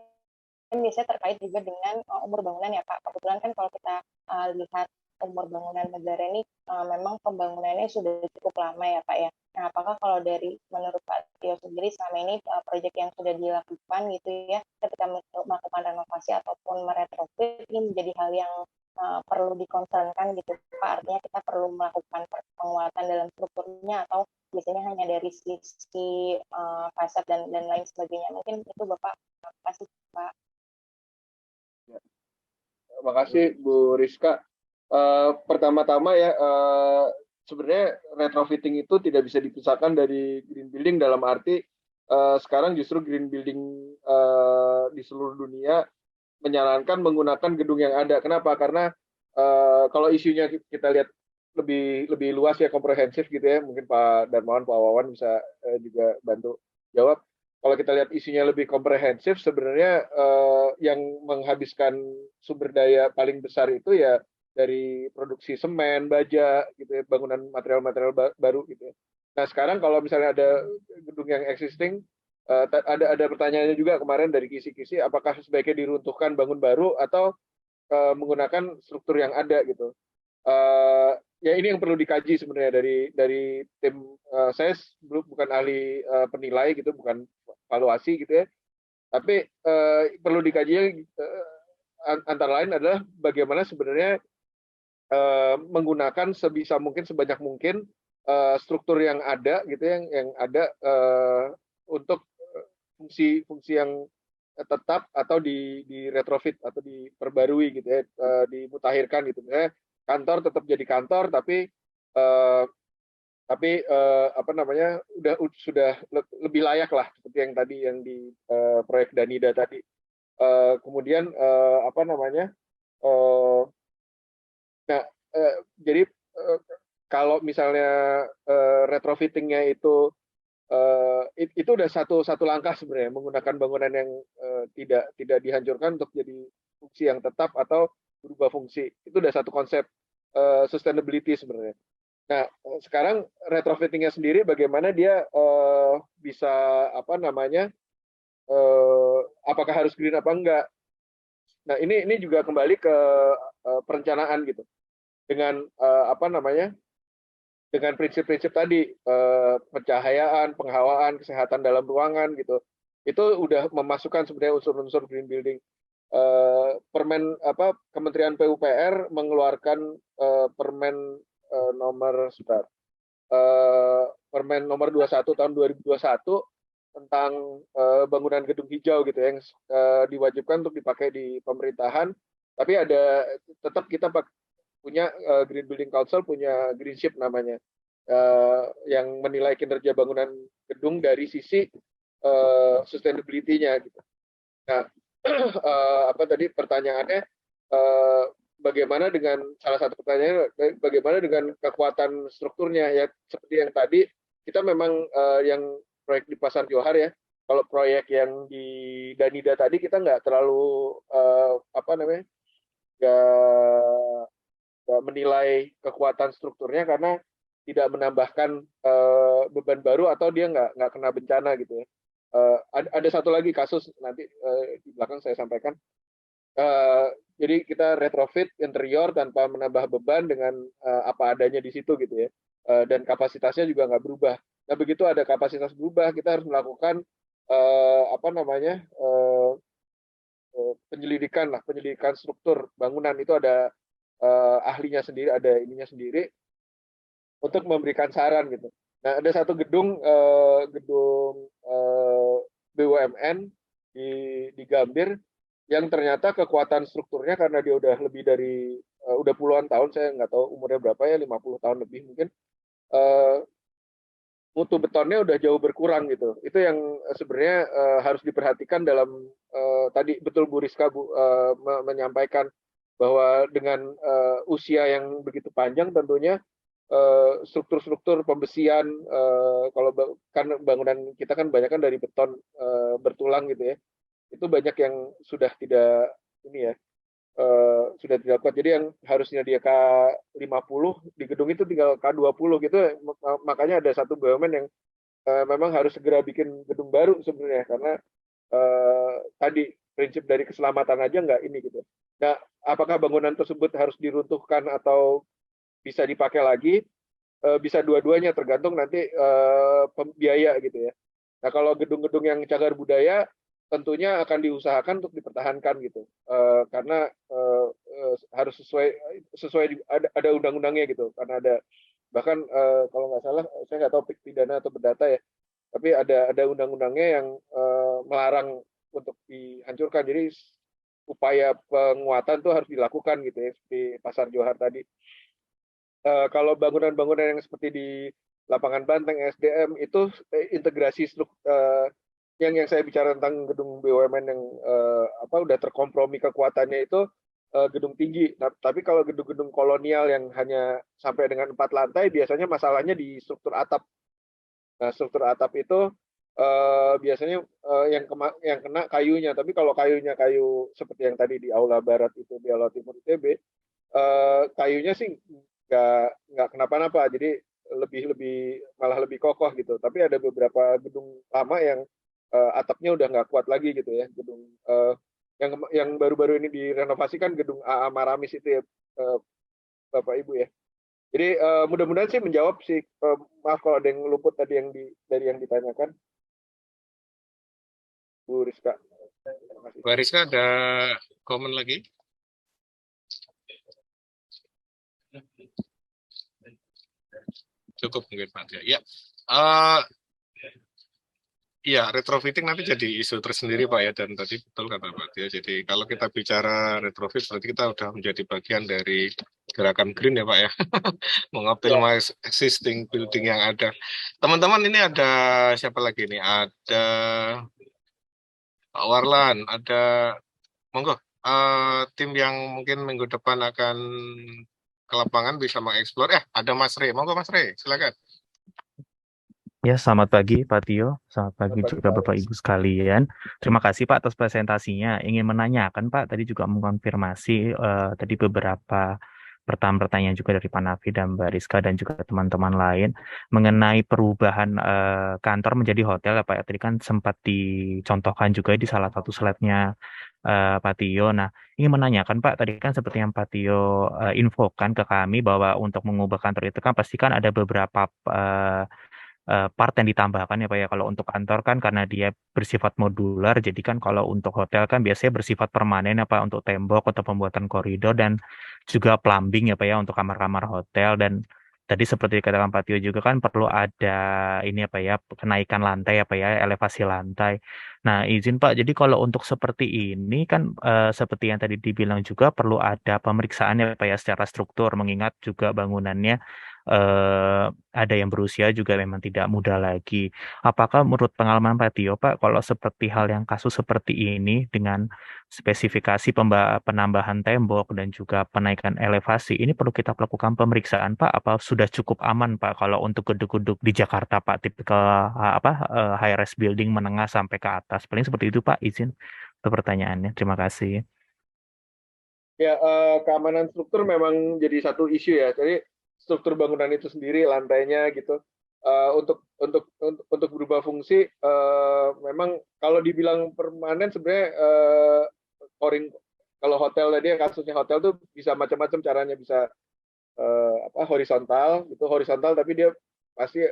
biasanya terkait juga dengan umur bangunan ya Pak. Kebetulan kan kalau kita lihat umur bangunan negara ini memang pembangunannya sudah cukup lama ya Pak ya. Nah, apakah kalau dari menurut Pak Tio sendiri selama ini proyek yang sudah dilakukan gitu ya, ketika melakukan renovasi ataupun meretrofit ini menjadi hal yang perlu dikonsenkan gitu Pak, artinya kita perlu melakukan penguatan dalam strukturnya atau biasanya hanya dari sisi fasad dan lain sebagainya. Mungkin itu Bapak kasih Pak. Terima kasih Bu Rizka. Pertama-tama ya, sebenarnya retrofitting itu tidak bisa dipisahkan dari green building dalam arti sekarang justru green building di seluruh dunia menyarankan menggunakan gedung yang ada. Kenapa? Karena kalau isunya kita lihat lebih luas ya, komprehensif gitu ya. Mungkin Pak Darmawan, Pak Wawan bisa juga bantu jawab. Kalau kita lihat isunya lebih komprehensif, sebenarnya yang menghabiskan sumber daya paling besar itu ya dari produksi semen, baja, gitu ya, bangunan material-material baru gitu ya. Nah sekarang kalau misalnya ada gedung yang existing, ada pertanyaannya juga kemarin dari kisi-kisi, apakah sebaiknya diruntuhkan bangun baru atau menggunakan struktur yang ada gitu. Ya ini yang perlu dikaji sebenarnya dari tim. Saya bukan ahli penilai gitu, bukan valuasi gitu ya, tapi perlu dikaji antara lain adalah bagaimana sebenarnya menggunakan sebisa mungkin, sebanyak mungkin struktur yang ada gitu, yang ada untuk fungsi yang tetap atau di retrofit atau diperbarui gitu ya, dimutakhirkan gitu. Misalnya kantor tetap jadi kantor, tapi apa namanya, sudah lebih layak lah, seperti yang tadi yang di proyek Danida tadi. Kemudian apa namanya, nah jadi kalau misalnya retrofittingnya itu udah satu langkah sebenarnya, menggunakan bangunan yang tidak dihancurkan untuk jadi fungsi yang tetap atau berubah fungsi. Itu udah satu konsep sustainability sebenarnya. Nah sekarang retrofittingnya sendiri bagaimana dia bisa apa namanya, apakah harus green apa enggak. Nah ini juga kembali ke perencanaan gitu, dengan apa namanya, dengan prinsip-prinsip tadi, pencahayaan, penghawaan, kesehatan dalam ruangan gitu. Itu udah memasukkan sebenarnya unsur-unsur green building. Permen apa, Kementerian PUPR mengeluarkan permen nomor Permen nomor 21 tahun 2021 tentang bangunan gedung hijau gitu, yang diwajibkan untuk dipakai di pemerintahan. Tapi tetap kita punya Green Building Council, punya Greenship namanya, yang menilai kinerja bangunan gedung dari sisi sustainability-nya gitu. Nah, apa tadi pertanyaannya, bagaimana dengan, salah satu pertanyaannya, bagaimana dengan kekuatan strukturnya ya, seperti yang tadi kita memang yang proyek di Pasar Johar ya. Kalau proyek yang di Danida tadi kita nggak terlalu apa namanya, nggak menilai kekuatan strukturnya karena tidak menambahkan beban baru atau dia nggak kena bencana gitu ya. Ada satu lagi kasus nanti di belakang saya sampaikan. Jadi kita retrofit interior tanpa menambah beban dengan apa adanya di situ gitu ya. Dan kapasitasnya juga nggak berubah. Nah begitu ada kapasitas berubah, kita harus melakukan apa namanya, penyelidikan struktur bangunan. Itu ada ahlinya sendiri, ada ininya sendiri untuk memberikan saran gitu. Nah ada satu gedung BUMN di Gambir yang ternyata kekuatan strukturnya, karena dia udah lebih dari udah puluhan tahun, saya nggak tahu umurnya berapa ya, 50 tahun lebih mungkin, mutu betonnya udah jauh berkurang gitu. Itu yang sebenarnya harus diperhatikan dalam tadi betul Bu Rizka menyampaikan bahwa dengan usia yang begitu panjang tentunya struktur-struktur pembesian, kalau kan bangunan kita kan banyak kan dari beton bertulang gitu ya, itu banyak yang sudah tidak ini ya, sudah tidak kuat. Jadi yang harusnya dia K50 di gedung itu tinggal K20 gitu. Makanya ada satu BUMN yang memang harus segera bikin gedung baru sebenarnya, karena tadi prinsip dari keselamatan aja nggak ini gitu. Nah, apakah bangunan tersebut harus diruntuhkan atau bisa dipakai lagi? Bisa dua-duanya, tergantung nanti biaya gitu ya. Nah, kalau gedung-gedung yang cagar budaya tentunya akan diusahakan untuk dipertahankan gitu, karena harus sesuai ada undang-undangnya gitu, karena ada bahkan kalau nggak salah, saya nggak tahu pidana atau perdata ya, tapi ada undang-undangnya yang melarang untuk dihancurkan. Jadi upaya penguatan itu harus dilakukan gitu ya, seperti Pasar Johar tadi. Kalau bangunan-bangunan yang seperti di Lapangan Banteng, SDM itu integrasi yang saya bicara tentang gedung BUMN yang udah terkompromi kekuatannya itu gedung tinggi. Nah, tapi kalau gedung-gedung kolonial yang hanya sampai dengan 4 lantai, biasanya masalahnya di struktur atap. Nah, struktur atap itu biasanya yang kena kayunya. Tapi kalau kayunya kayu seperti yang tadi di Aula Barat itu di Aula Timur ITB, kayunya sih nggak kenapa-napa, jadi malah lebih kokoh gitu. Tapi ada beberapa gedung lama yang atapnya udah nggak kuat lagi gitu ya. Gedung yang baru-baru ini direnovasi kan gedung AA Maramis itu ya, Bapak Ibu ya. Jadi mudah-mudahan sih menjawab sih. Maaf kalau ada yang luput tadi dari yang ditanyakan, Bu Rizka. Bu Rizka ada komen lagi? Cukup mungkin Pak Tia. Ya, ya retrofitting nanti jadi isu tersendiri Pak ya, dan tadi betul kata Pak Tia. Jadi kalau kita bicara retrofit berarti kita sudah menjadi bagian dari gerakan green ya Pak ya, mengoptimize existing building yang ada. Teman-teman ini ada siapa lagi nih? Ada Pak Warlan, ada monggo tim yang mungkin minggu depan akan ke lapangan bisa mengeksplor. Ada Mas Rey, monggo Mas Rey, silakan. Ya, selamat pagi Pak Tio, selamat pagi juga Bapak Ibu sekalian. Terima kasih Pak atas presentasinya. Ingin menanyakan Pak, tadi juga mengkonfirmasi tadi beberapa pertanyaan juga dari Pak Nafi dan Mbak Rizka dan juga teman-teman lain mengenai perubahan kantor menjadi hotel ya Pak. Tadi kan sempat dicontohkan juga di salah satu slide-nya Pak Tio. Nah, ingin menanyakan Pak, tadi kan seperti yang Pak Tio infokan ke kami bahwa untuk mengubah kantor itu kan pasti kan ada beberapa part yang ditambahkan ya Pak ya. Kalau untuk kantor kan karena dia bersifat modular, jadi kan kalau untuk hotel kan biasanya bersifat permanen ya Pak, untuk tembok atau pembuatan koridor dan juga plumbing ya Pak ya untuk kamar-kamar hotel. Dan tadi seperti dikatakan Pak Tio juga kan perlu ada ini apa ya, kenaikan lantai apa ya, elevasi lantai. Nah, izin Pak, jadi kalau untuk seperti ini kan seperti yang tadi dibilang juga perlu ada pemeriksaan ya Pak ya secara struktur, mengingat juga bangunannya ada yang berusia juga memang tidak muda lagi. Apakah menurut pengalaman Pak Tio, Pak, kalau seperti hal yang kasus seperti ini dengan spesifikasi penambahan tembok dan juga penaikan elevasi, ini perlu kita lakukan pemeriksaan, Pak? Apa sudah cukup aman, Pak, kalau untuk gedung-gedung di Jakarta, Pak, tipikal high-rise building menengah sampai ke atas? Paling seperti itu, Pak. Izin untuk pertanyaannya. Terima kasih. Ya, keamanan struktur memang jadi satu isu ya. Jadi struktur bangunan itu sendiri, lantainya gitu, untuk berubah fungsi, memang kalau dibilang permanen sebenarnya kalau hotel tadi kasusnya hotel tuh bisa macam-macam caranya, bisa horizontal gitu, horizontal tapi dia pasti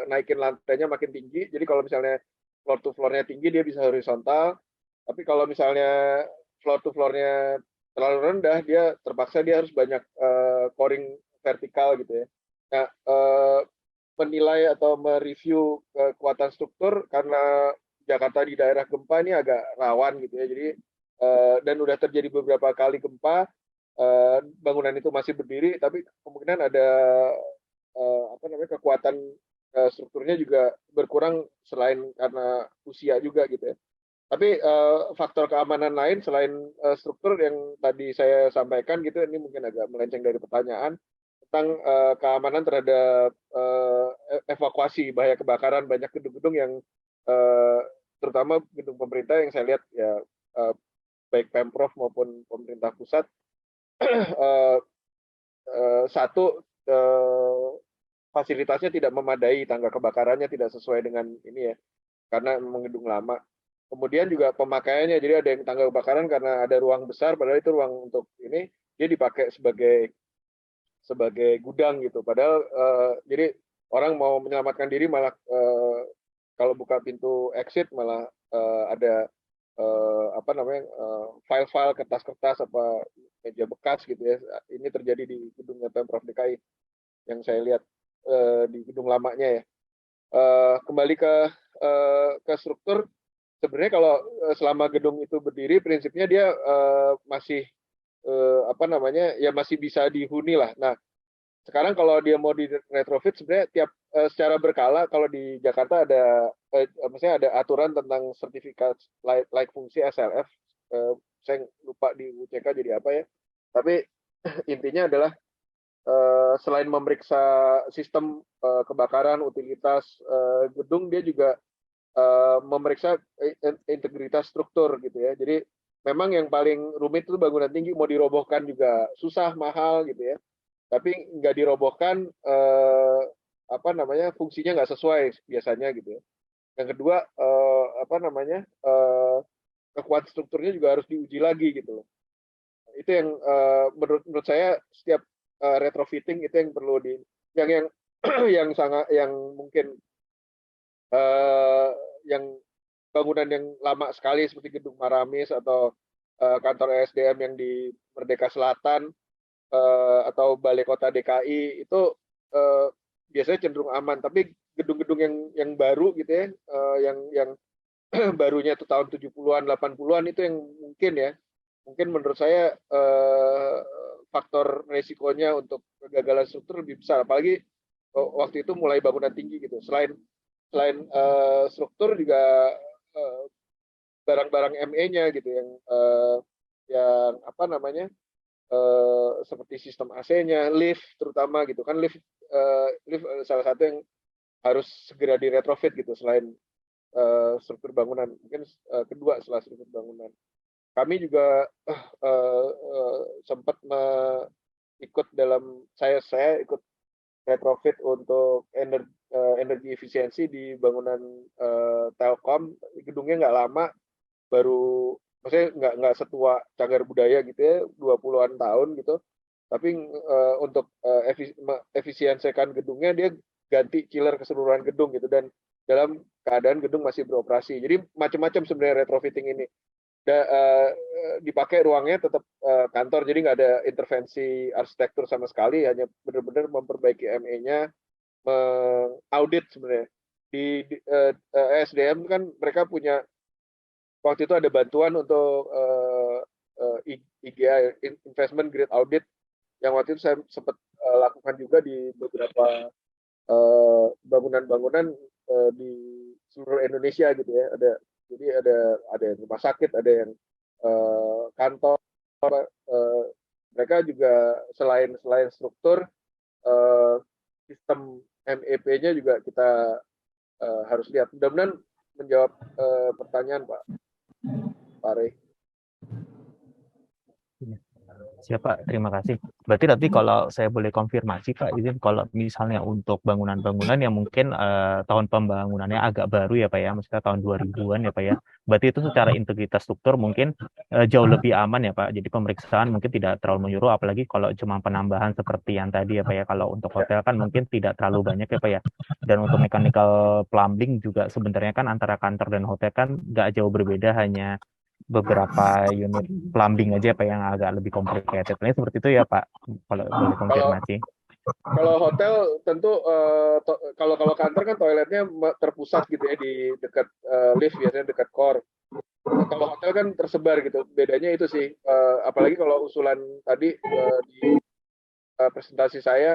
naikin lantainya makin tinggi. Jadi kalau misalnya floor to floor-nya tinggi dia bisa horizontal, tapi kalau misalnya floor to floor-nya terlalu rendah, dia terpaksa dia harus banyak coring vertikal gitu ya. Nah, menilai atau mereview kekuatan struktur karena Jakarta di daerah gempa ini agak rawan gitu ya. Jadi dan udah terjadi beberapa kali gempa, bangunan itu masih berdiri, tapi kemungkinan ada kekuatan strukturnya juga berkurang selain karena usia juga gitu ya. Tapi faktor keamanan lain selain struktur yang tadi saya sampaikan gitu, ini mungkin agak melenceng dari pertanyaan tentang keamanan terhadap evakuasi bahaya kebakaran. Banyak gedung-gedung yang terutama gedung pemerintah yang saya lihat ya, baik Pemprov maupun pemerintah pusat, satu fasilitasnya tidak memadai, tangga kebakarannya tidak sesuai dengan ini ya, karena memang gedung lama. Kemudian juga pemakaiannya, jadi ada yang tangga kebakaran karena ada ruang besar, padahal itu ruang untuk ini dia dipakai sebagai gudang gitu. Padahal jadi orang mau menyelamatkan diri malah kalau buka pintu exit malah ada file-file, kertas-kertas, meja bekas gitu ya. Ini terjadi di gedungnya Pemprov DKI yang saya lihat di gedung lamanya ya. Kembali ke struktur. Sebenarnya kalau selama gedung itu berdiri, prinsipnya dia masih masih bisa dihuni lah. Nah, sekarang kalau dia mau di retrofit, sebenarnya secara berkala, kalau di Jakarta ada maksudnya ada aturan tentang sertifikat layak fungsi SLF. Saya lupa di UCK jadi apa ya. Tapi intinya adalah selain memeriksa sistem kebakaran, utilitas gedung, dia juga memeriksa integritas struktur gitu ya. Jadi memang yang paling rumit itu bangunan tinggi, mau dirobohkan juga susah, mahal gitu ya. Tapi nggak dirobohkan fungsinya nggak sesuai biasanya gitu ya. Yang kedua kekuatan strukturnya juga harus diuji lagi gitu loh. Itu yang menurut saya setiap retrofitting itu yang perlu yang yang mungkin yang bangunan yang lama sekali seperti Gedung Maramis atau kantor ESDM yang di Merdeka Selatan atau Balai Kota DKI itu biasanya cenderung aman, tapi gedung-gedung yang baru gitu ya, yang barunya itu tahun 70-an 80-an itu yang mungkin menurut saya faktor resikonya untuk kegagalan struktur lebih besar, apalagi waktu itu mulai bangunan tinggi gitu. Selain struktur juga barang-barang ME-nya gitu yang seperti sistem AC-nya, lift terutama gitu kan, lift salah satu yang harus segera diretrofit gitu selain struktur bangunan, mungkin kedua setelah struktur bangunan. Kami juga sempat ikut dalam saya ikut retrofit untuk energi efisiensi di bangunan Telkom. Gedungnya nggak lama, baru maksudnya nggak setua Cagar Budaya gitu ya, 20-an tahun gitu. Tapi untuk efisiensikan gedungnya, dia ganti chiller keseluruhan gedung gitu, dan dalam keadaan gedung masih beroperasi. Jadi macam-macam sebenarnya retrofitting ini. Dipakai ruangnya tetap kantor, jadi nggak ada intervensi arsitektur sama sekali, hanya benar-benar memperbaiki ME-nya, mengaudit sebenarnya. Di SDM kan mereka punya, waktu itu ada bantuan untuk IGA, Investment Grade Audit, yang waktu itu saya sempat lakukan juga di beberapa bangunan-bangunan di seluruh Indonesia gitu ya. Jadi ada yang rumah sakit, ada yang kantor. Mereka juga selain struktur, sistem MEP-nya juga kita harus lihat. Mudah-mudahan menjawab pertanyaan Pak Rey. Siapa? Terima kasih. Berarti nanti kalau saya boleh konfirmasi Pak, izin kalau misalnya untuk bangunan-bangunan yang mungkin tahun pembangunannya agak baru ya Pak ya, maksudnya tahun 2000-an ya Pak ya. Berarti itu secara integritas struktur mungkin jauh lebih aman ya Pak. Jadi pemeriksaan mungkin tidak terlalu menyuruh, apalagi kalau cuma penambahan seperti yang tadi ya Pak ya. Kalau untuk hotel kan mungkin tidak terlalu banyak ya Pak ya. Dan untuk mechanical plumbing juga sebenarnya kan antara kantor dan hotel kan nggak jauh berbeda, hanya beberapa unit plumbing aja Pak yang agak lebih complicated. Ini seperti itu ya Pak, kalau boleh konfirmasi. Kalau hotel tentu kalau kantor kan toiletnya terpusat gitu ya, di dekat lift, biasanya dekat core. Kalau hotel kan tersebar gitu. Bedanya itu sih, apalagi kalau usulan tadi di presentasi saya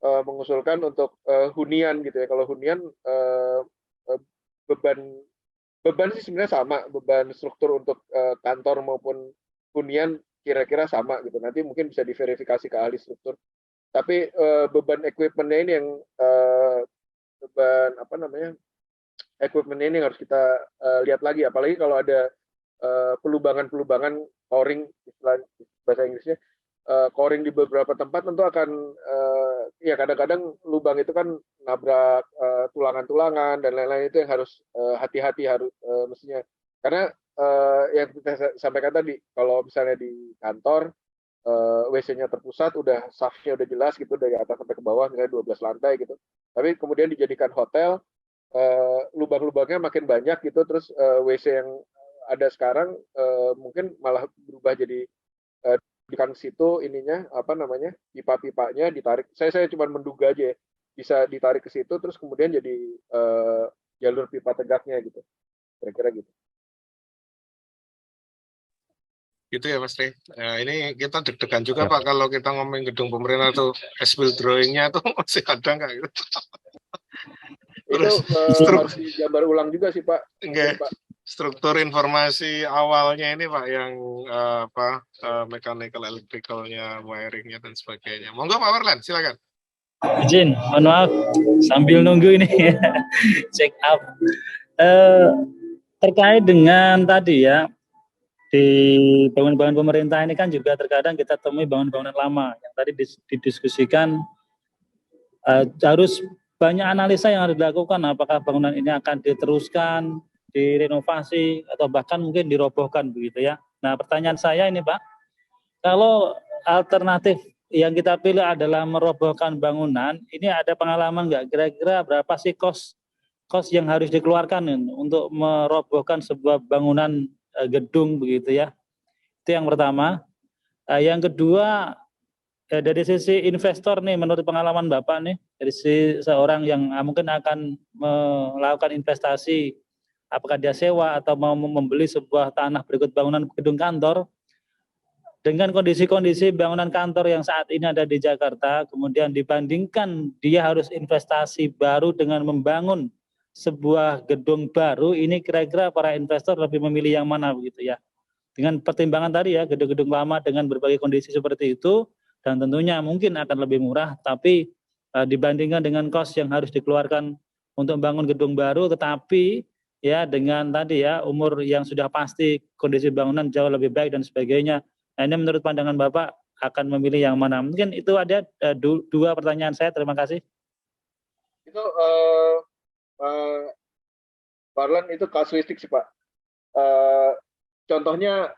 mengusulkan untuk hunian gitu ya. Kalau hunian beban sih sebenarnya sama, beban struktur untuk kantor maupun hunian kira-kira sama gitu. Nanti mungkin bisa diverifikasi ke ahli struktur. Tapi beban equipment-nya ini yang equipment-nya ini harus kita lihat lagi. Apalagi kalau ada pelubangan coring, istilah bahasa Inggrisnya, coring di beberapa tempat tentu akan ya kadang-kadang lubang itu kan nabrak tulangan-tulangan dan lain-lain, itu yang harus hati-hati harus mestinya, karena yang kita sampaikan tadi, kalau misalnya di kantor WC-nya terpusat, udah safnya udah jelas gitu dari atas sampai ke bawah, misalnya 12 lantai gitu, tapi kemudian dijadikan hotel, lubang-lubangnya makin banyak gitu, terus WC yang ada sekarang mungkin malah berubah jadi di situ ininya pipa-pipanya ditarik. Saya cuma menduga aja ya, bisa ditarik ke situ terus kemudian jadi jalur pipa tegaknya gitu, kira-kira gitu. Gitu ya Mas Rey. Ini kita deg-degan juga Pak kalau kita ngomongin gedung pemerintah tuh as-built drawing-nya tuh masih ada nggak gitu. Itu harus digambar ulang juga sih Pak. Okay. Pak. Struktur informasi awalnya ini Pak, yang mechanical, electrical-nya, wiring-nya dan sebagainya. Monggo Pak Warlan, silakan. Izin, mohon maaf sambil nunggu ini check up. Terkait dengan tadi ya, di bangunan-bangunan pemerintah ini kan juga terkadang kita temui bangunan-bangunan lama yang tadi didiskusikan, harus banyak analisa yang harus dilakukan, apakah bangunan ini akan diteruskan, direnovasi, atau bahkan mungkin dirobohkan begitu ya. Nah, pertanyaan saya ini Pak, kalau alternatif yang kita pilih adalah merobohkan bangunan, ini ada pengalaman nggak? Kira-kira berapa sih kos yang harus dikeluarkan untuk merobohkan sebuah bangunan gedung begitu ya? Itu yang pertama. Yang kedua, dari sisi investor nih, menurut pengalaman Bapak nih, dari sisi seorang yang mungkin akan melakukan investasi, apakah dia sewa atau mau membeli sebuah tanah berikut bangunan gedung kantor, dengan kondisi-kondisi bangunan kantor yang saat ini ada di Jakarta, kemudian dibandingkan dia harus investasi baru dengan membangun sebuah gedung baru, ini kira-kira para investor lebih memilih yang mana begitu ya? Dengan pertimbangan tadi ya, gedung-gedung lama dengan berbagai kondisi seperti itu, dan tentunya mungkin akan lebih murah, tapi dibandingkan dengan kos yang harus dikeluarkan untuk membangun gedung baru, tetapi ya dengan tadi ya umur yang sudah pasti, kondisi bangunan jauh lebih baik dan sebagainya. Nah, ini menurut pandangan Bapak akan memilih yang mana? Mungkin itu ada dua pertanyaan saya. Terima kasih. Itu Barlan, itu kasuistik sih Pak. Contohnya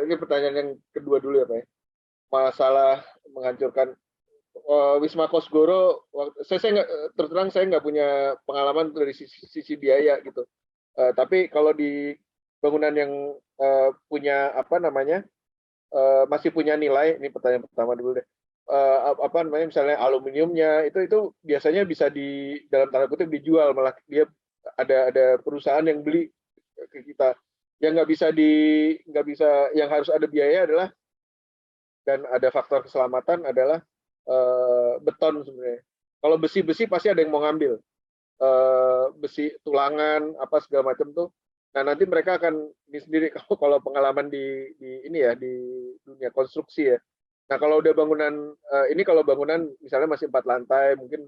ini pertanyaan yang kedua dulu ya Pak ya. Masalah menghancurkan Wisma Kosgoro. Saya nggak, terus terang saya nggak punya pengalaman dari sisi biaya gitu. Tapi kalau di bangunan yang punya apa namanya masih punya nilai, ini pertanyaan pertama dulu deh. Apa namanya, misalnya aluminiumnya itu biasanya bisa di dalam tanda kutip dijual, malah dia ada perusahaan yang beli ke kita. Yang nggak bisa yang harus ada biaya adalah, dan ada faktor keselamatan adalah beton sebenarnya. Kalau besi pasti ada yang mau ngambil, besi tulangan apa segala macam tuh. Nah, nanti mereka akan ini sendiri kalau pengalaman di ini ya, di dunia konstruksi ya. Nah, kalau udah bangunan ini, kalau bangunan misalnya masih 4 lantai, mungkin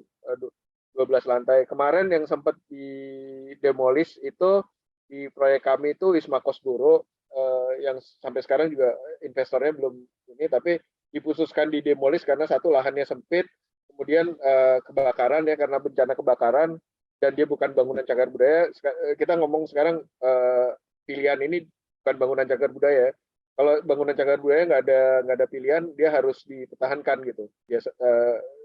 12 lantai. Kemarin yang sempat didemolish itu di proyek kami itu Wisma Kosgoro, yang sampai sekarang juga investornya belum ini, tapi dikhususkan didemolish karena satu, lahannya sempit, kemudian kebakaran ya, karena bencana kebakaran, dan dia bukan bangunan cagar budaya. Kita ngomong sekarang pilihan ini bukan bangunan cagar budaya. Kalau bangunan cagar budaya nggak ada pilihan, dia harus dipertahankan gitu. Biasa,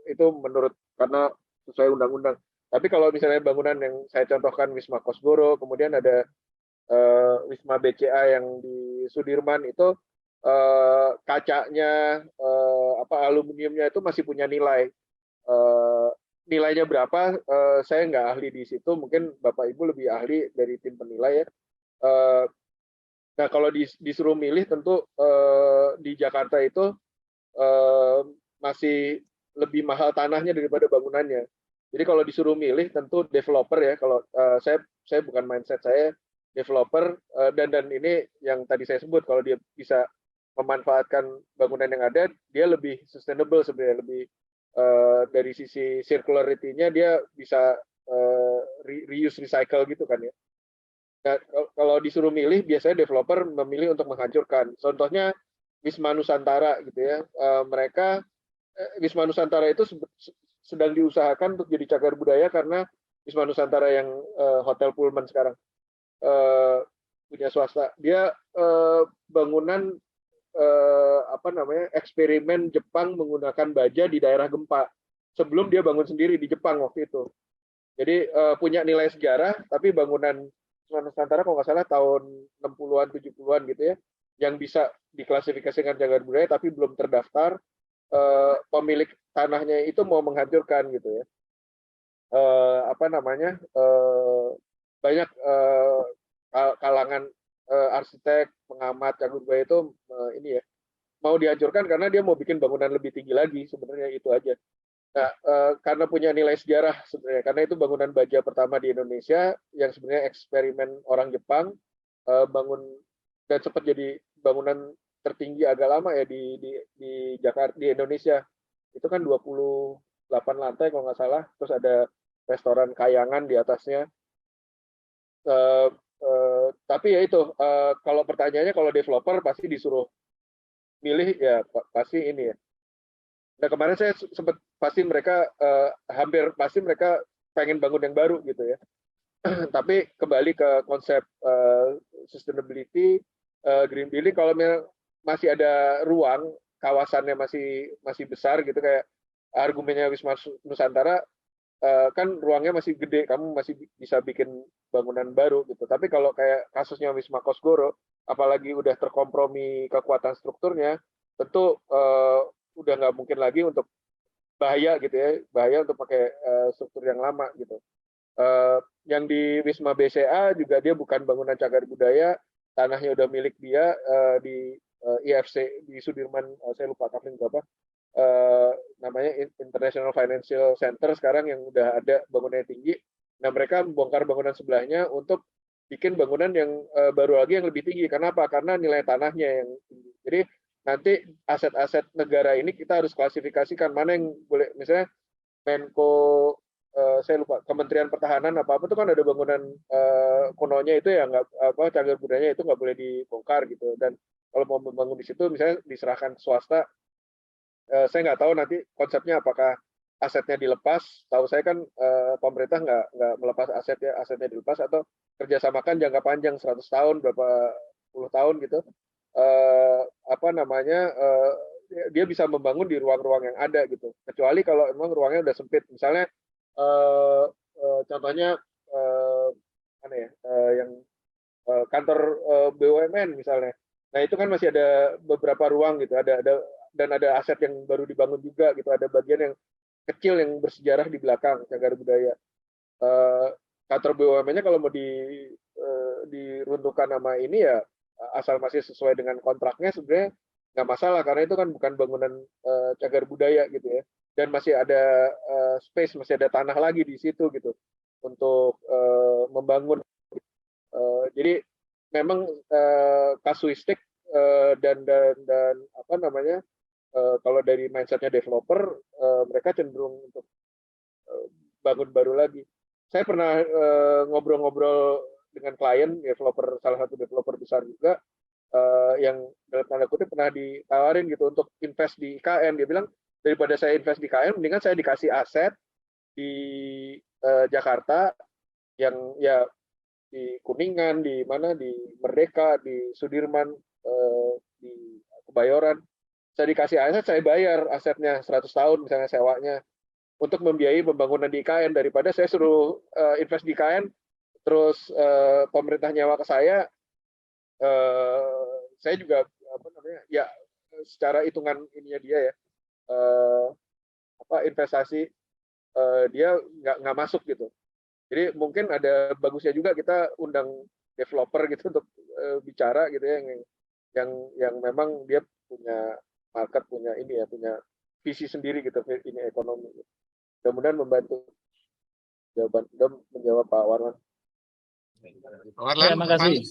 itu menurut, karena sesuai undang-undang. Tapi kalau misalnya bangunan yang saya contohkan Wisma Kosgoro, kemudian ada Wisma BCA yang di Sudirman, itu kacanya aluminiumnya itu masih punya nilai. Nilainya berapa, saya nggak ahli di situ, mungkin Bapak Ibu lebih ahli dari tim penilai ya. Nah, kalau disuruh milih, tentu di Jakarta itu masih lebih mahal tanahnya daripada bangunannya. Jadi kalau disuruh milih, tentu developer ya. Kalau saya bukan mindset saya developer, dan ini yang tadi saya sebut, kalau dia bisa memanfaatkan bangunan yang ada, dia lebih sustainable sebenarnya, lebih dari sisi circularity-nya dia bisa reuse, recycle gitu kan ya. Nah, kalau disuruh milih, biasanya developer memilih untuk menghancurkan. Contohnya Wisma Nusantara gitu ya. Mereka Wisma Nusantara itu sedang diusahakan untuk jadi cagar budaya, karena Wisma Nusantara yang Hotel Pullman sekarang punya swasta. Dia bangunan eksperimen Jepang menggunakan baja di daerah gempa sebelum dia bangun sendiri di Jepang waktu itu. Jadi punya nilai sejarah, tapi bangunan Nusantara kalau nggak salah tahun 60-an 70-an gitu ya, yang bisa diklasifikasikan cagar budaya tapi belum terdaftar, pemilik tanahnya itu mau menghancurkan gitu ya. Banyak kalangan arsitek, pengamat cagar budaya itu ini ya, mau dihancurkan karena dia mau bikin bangunan lebih tinggi lagi, sebenarnya itu aja. Nah, karena punya nilai sejarah sebenarnya, karena itu bangunan baja pertama di Indonesia yang sebenarnya eksperimen orang Jepang, bangun dan sempat jadi bangunan tertinggi agak lama ya di Jakarta, di Indonesia. Itu kan 28 lantai kalau nggak salah, terus ada restoran kayangan di atasnya. Tapi ya itu, kalau pertanyaannya kalau developer pasti disuruh milih ya pasti ini ya. Nah kemarin saya sempat pasti mereka hampir pasti mereka pengen bangun yang baru gitu ya. Tapi kembali ke konsep sustainability, green building, kalau masih ada ruang, kawasannya masih besar gitu, kayak argumennya Wisma Nusantara, kan ruangnya masih gede, kamu masih bisa bikin bangunan baru gitu. Tapi kalau kayak kasusnya Wisma Kosgoro, apalagi udah terkompromi kekuatan strukturnya, tentu udah nggak mungkin lagi untuk bahaya gitu ya, bahaya untuk pakai struktur yang lama gitu. Yang di Wisma BCA juga dia bukan bangunan cagar budaya, tanahnya udah milik dia di IFC di Sudirman, saya lupa kapling berapa, namanya International Financial Center sekarang yang udah ada bangunannya tinggi. Nah mereka membongkar bangunan sebelahnya untuk bikin bangunan yang baru lagi yang lebih tinggi. Kenapa? Karena nilai tanahnya yang tinggi. Jadi nanti aset-aset negara ini kita harus klasifikasikan mana yang boleh, misalnya Menko, saya lupa, Kementerian Pertahanan apa itu kan ada bangunan kunonya itu ya nggak apa cagar budayanya itu nggak boleh dibongkar gitu. Dan kalau mau membangun di situ misalnya diserahkan ke swasta, saya nggak tahu nanti konsepnya apakah asetnya dilepas. Tahu saya kan pemerintah nggak melepas asetnya dilepas atau kerjasamakan jangka panjang 100 tahun berapa puluh tahun gitu. Apa namanya dia bisa membangun di ruang-ruang yang ada gitu. Kecuali kalau emang ruangnya udah sempit, misalnya contohnya mana ya yang kantor BUMN misalnya. Nah itu kan masih ada beberapa ruang gitu, dan ada aset yang baru dibangun juga gitu, ada bagian yang kecil yang bersejarah di belakang cagar budaya. Kantor BUMN-nya kalau mau diruntuhkan nama ini ya asal masih sesuai dengan kontraknya sebenarnya nggak masalah, karena itu kan bukan bangunan cagar budaya gitu ya, dan masih ada space, masih ada tanah lagi di situ gitu untuk membangun. Jadi memang kasuistik dan apa namanya kalau dari mindsetnya developer mereka cenderung untuk bangun baru lagi. Saya pernah ngobrol-ngobrol dengan klien developer, salah satu developer besar juga yang dalam tanda kutip pernah ditawarin gitu untuk invest di IKN. Dia bilang daripada saya invest di IKN mendingan saya dikasih aset di Jakarta yang ya di Kuningan, di mana, di Merdeka, di Sudirman, di Kebayoran. Saya dikasih aset, saya bayar asetnya 100 tahun misalnya sewanya untuk membiayai pembangunan di IKN, daripada saya suruh invest di IKN terus pemerintah nyawa ke saya juga apa namanya ya secara hitungan ininya dia ya apa investasi dia nggak masuk gitu. Jadi mungkin ada bagusnya juga kita undang developer gitu untuk bicara gitu ya, yang memang dia punya market, punya ini ya, punya visi sendiri gitu ini ekonomi. Mudah-mudahan membantu jawaban, menjawab Pak Warman. Terima kasih.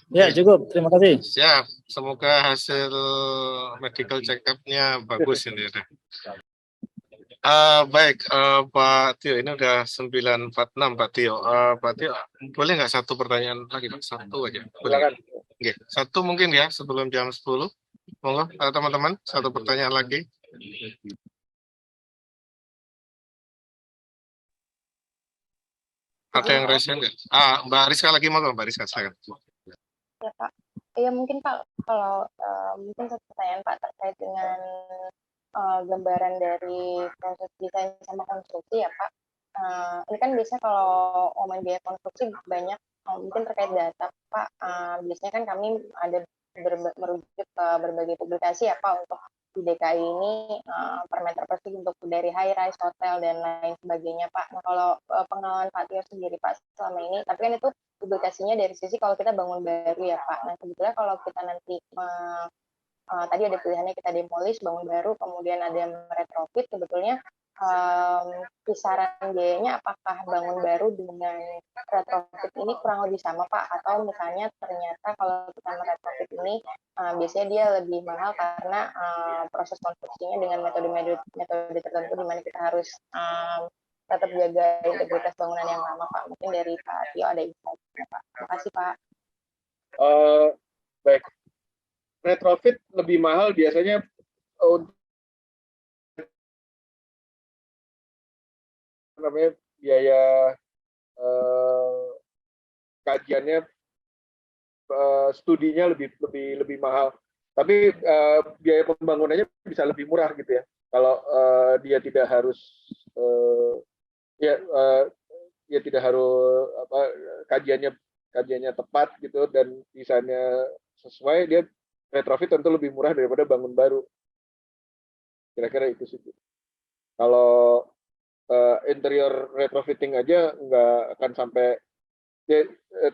Ya cukup, terima kasih. Siap, semoga hasil medical check-up-nya bagus ini. Baik, Pak Tio, ini udah 9.46 Pak Tio. Pak Tio, boleh nggak satu pertanyaan lagi, Pak? Satu aja. Boleh. Oke, satu mungkin ya sebelum jam 10. Monggo, teman-teman, satu pertanyaan lagi. Ada yang resen nggak? Mbak Rizka lagi, monggo, Mbak Rizka, silakan. Ya Pak, ya mungkin Pak kalau mungkin satu pertanyaan Pak terkait dengan gambaran dari proses desain sama konstruksi ya Pak. Ini kan biasanya kalau ngomongin biaya konstruksi banyak mungkin terkait data Pak. Biasanya kan kami ada merujuk ke berbagai publikasi ya Pak untuk di DKI ini per meter persegi untuk dari high rise, hotel dan lain sebagainya Pak. Nah kalau pengalaman Pak Tio sendiri Pak selama ini, tapi kan itu publikasinya dari sisi kalau kita bangun baru ya Pak. Nah sebetulnya kalau kita nanti tadi ada pilihannya kita demolish, bangun baru, kemudian ada yang retrofit, sebetulnya kisaran biayanya apakah bangun baru dengan retrofit ini kurang lebih sama Pak, atau misalnya ternyata kalau kita meretrofit ini biasanya dia lebih mahal karena proses konstruksinya dengan metode tertentu di mana kita harus tetap jaga integritas bangunan yang lama Pak. Mungkin dari Pak Tio ada insight-nya Pak. Terima kasih Pak. Baik, retrofit lebih mahal biasanya untuk namanya biaya kajiannya, studinya lebih mahal. Tapi biaya pembangunannya bisa lebih murah gitu ya. Kalau dia tidak harus ya tidak harus kajiannya tepat gitu dan desainnya sesuai, dia retrofit tentu lebih murah daripada bangun baru. Kira-kira itu sih. Kalau interior retrofitting aja nggak akan sampai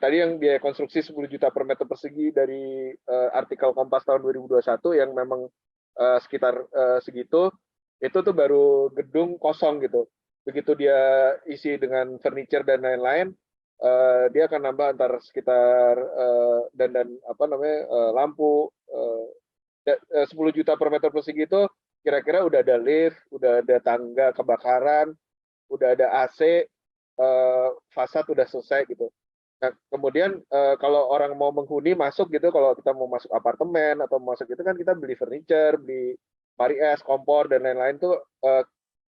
tadi yang biaya konstruksi 10 juta per meter persegi dari artikel Kompas tahun 2021 yang memang sekitar segitu, itu tuh baru gedung kosong gitu. Begitu dia isi dengan furniture dan lain-lain, dia akan nambah antar sekitar dan lampu 10 juta per meter persegi itu kira-kira udah ada lift, udah ada tangga kebakaran, udah ada AC, fasad udah selesai gitu. Nah, kemudian kalau orang mau menghuni masuk gitu, kalau kita mau masuk apartemen atau masuk itu kan kita beli furniture, beli varies, kompor dan lain-lain tuh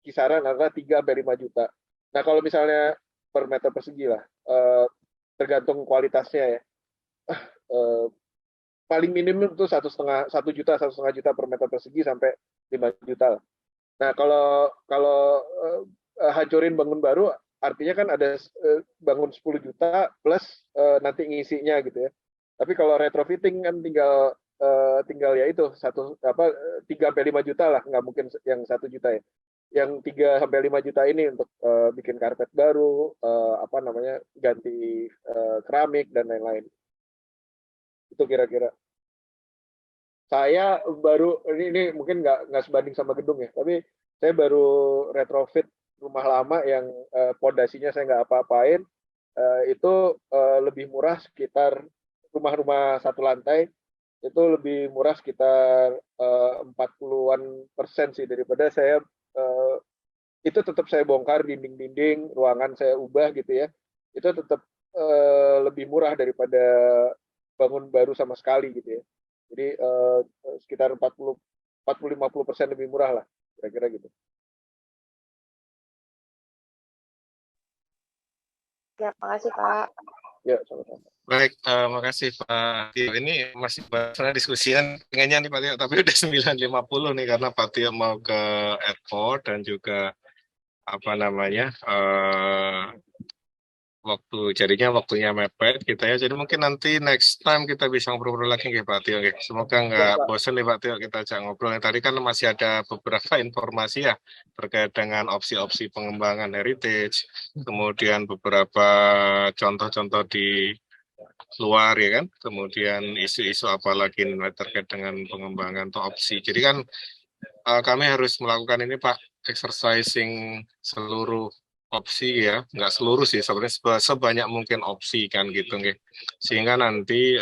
kisaran antara 3 sampai 5 juta. Nah, kalau misalnya per meter persegi lah, tergantung kualitasnya ya. Paling minimum itu 1,5 juta per meter persegi sampai 5 juta lah. Nah, kalau hancurin bangun baru, artinya kan ada bangun 10 juta plus nanti ngisinya gitu ya. Tapi kalau retrofitting kan tinggal ya itu 3 sampai 5 juta lah, nggak mungkin yang 1 juta ya. Yang 3 sampai 5 juta ini untuk bikin karpet baru, ganti keramik dan lain-lain. Itu kira-kira. Saya baru ini mungkin nggak sebanding sama gedung ya, tapi saya baru retrofit rumah lama yang pondasinya saya nggak apa-apain, itu lebih murah sekitar rumah-rumah satu lantai itu lebih murah sekitar 40-an% sih daripada saya itu tetap saya bongkar dinding-dinding, ruangan saya ubah gitu ya, itu tetap lebih murah daripada bangun baru sama sekali gitu ya. Jadi sekitar 40-50% lebih murah lah, kira-kira gitu. Ya, makasih Pak. Ya, sama-sama. Baik, makasih Pak Tio. Ini masih bahasanya diskusian pengennya nih Pak Tio, tapi udah 9.50 nih karena Pak Tio mau ke airport dan juga jadinya waktunya mepet kita ya. Jadi mungkin nanti next time kita bisa ngobrol lagi ya Pak Tio. Semoga nggak bosan nih Pak Tio kita ajak ngobrol. Tadi kan masih ada beberapa informasi ya terkait dengan opsi-opsi pengembangan heritage, kemudian beberapa contoh-contoh di luar ya kan, kemudian isu-isu apa lagi terkait dengan pengembangan atau opsi. Jadi kan kami harus melakukan ini Pak, exercising seluruh opsi ya, nggak seluruh sih sebenarnya sebanyak mungkin opsi kan gitu nggih. Sehingga nanti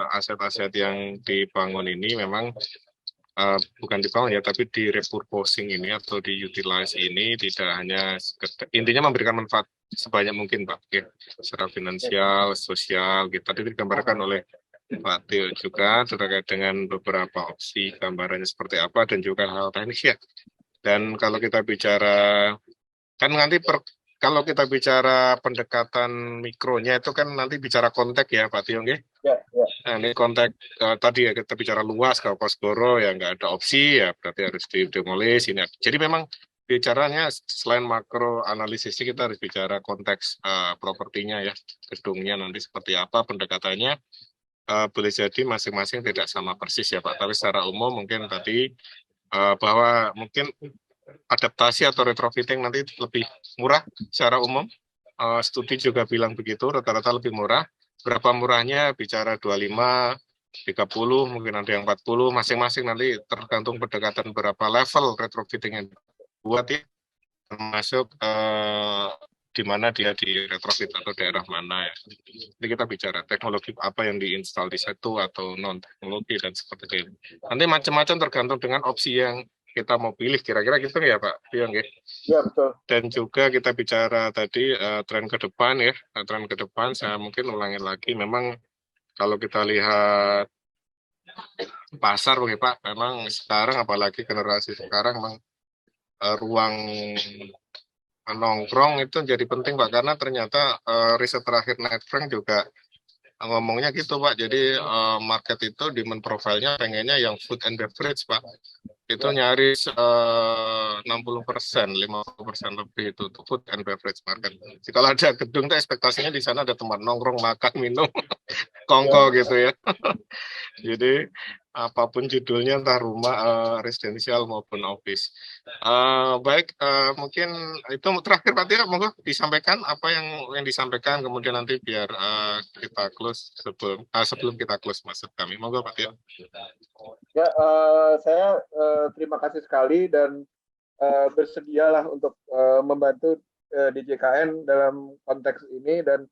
aset-aset yang dibangun ini memang bukan dibangun ya, tapi di repurposing ini atau diutilize ini tidak hanya intinya memberikan manfaat sebanyak mungkin Pak, ya, secara finansial, sosial, gitu. Tadi digambarkan oleh Pak Tio juga terkait dengan beberapa opsi gambarannya seperti apa dan juga hal teknis ya. Dan kalau kita bicara kan nanti kalau kita bicara pendekatan mikronya itu kan nanti bicara konteks ya Pak Tio, ya. Nah, ini konteks tadi ya kita bicara luas kalau Kosgoro ya nggak ada opsi ya berarti harus didemolis ini. Jadi memang bicaranya selain makro analisisnya kita harus bicara konteks propertinya ya, gedungnya nanti seperti apa pendekatannya. Boleh jadi masing-masing tidak sama persis ya Pak, tapi secara umum mungkin tadi bahwa mungkin adaptasi atau retrofitting nanti lebih murah secara umum. Studi juga bilang begitu, rata-rata lebih murah. Berapa murahnya bicara 25, 30, mungkin ada yang 40, masing-masing nanti tergantung pendekatan berapa level retrofitting yang buat ya, termasuk di mana dia di retrofit atau daerah mana ya. Jadi kita bicara teknologi apa yang diinstal di situ atau non teknologi dan seperti itu. Nanti macam-macam tergantung dengan opsi yang kita mau pilih, kira-kira gitu ya Pak Pion ya. Ya betul. Dan juga kita bicara tadi tren ke depan ya, tren ke depan saya mungkin ulangi lagi, memang kalau kita lihat pasar, Pak, memang sekarang apalagi generasi sekarang memang ruang nongkrong itu jadi penting, Pak, karena ternyata riset terakhir Knight Frank juga ngomongnya gitu, Pak. Jadi market itu demand profile-nya pengennya yang food and beverage, Pak. Itu nyaris 60%, 50% lebih itu untuk food and beverage market. Jadi kalau ada gedung tuh ekspektasinya di sana ada tempat nongkrong, makan, minum, kongko gitu ya. Jadi apapun judulnya, entah rumah, residensial maupun office. Baik, mungkin itu terakhir Pak Tio, monggo disampaikan apa yang disampaikan, kemudian nanti biar kita close sebelum kita close maksud kami. Monggo Pak Tio. Ya, saya terima kasih sekali dan bersedialah untuk membantu DJKN dalam konteks ini, dan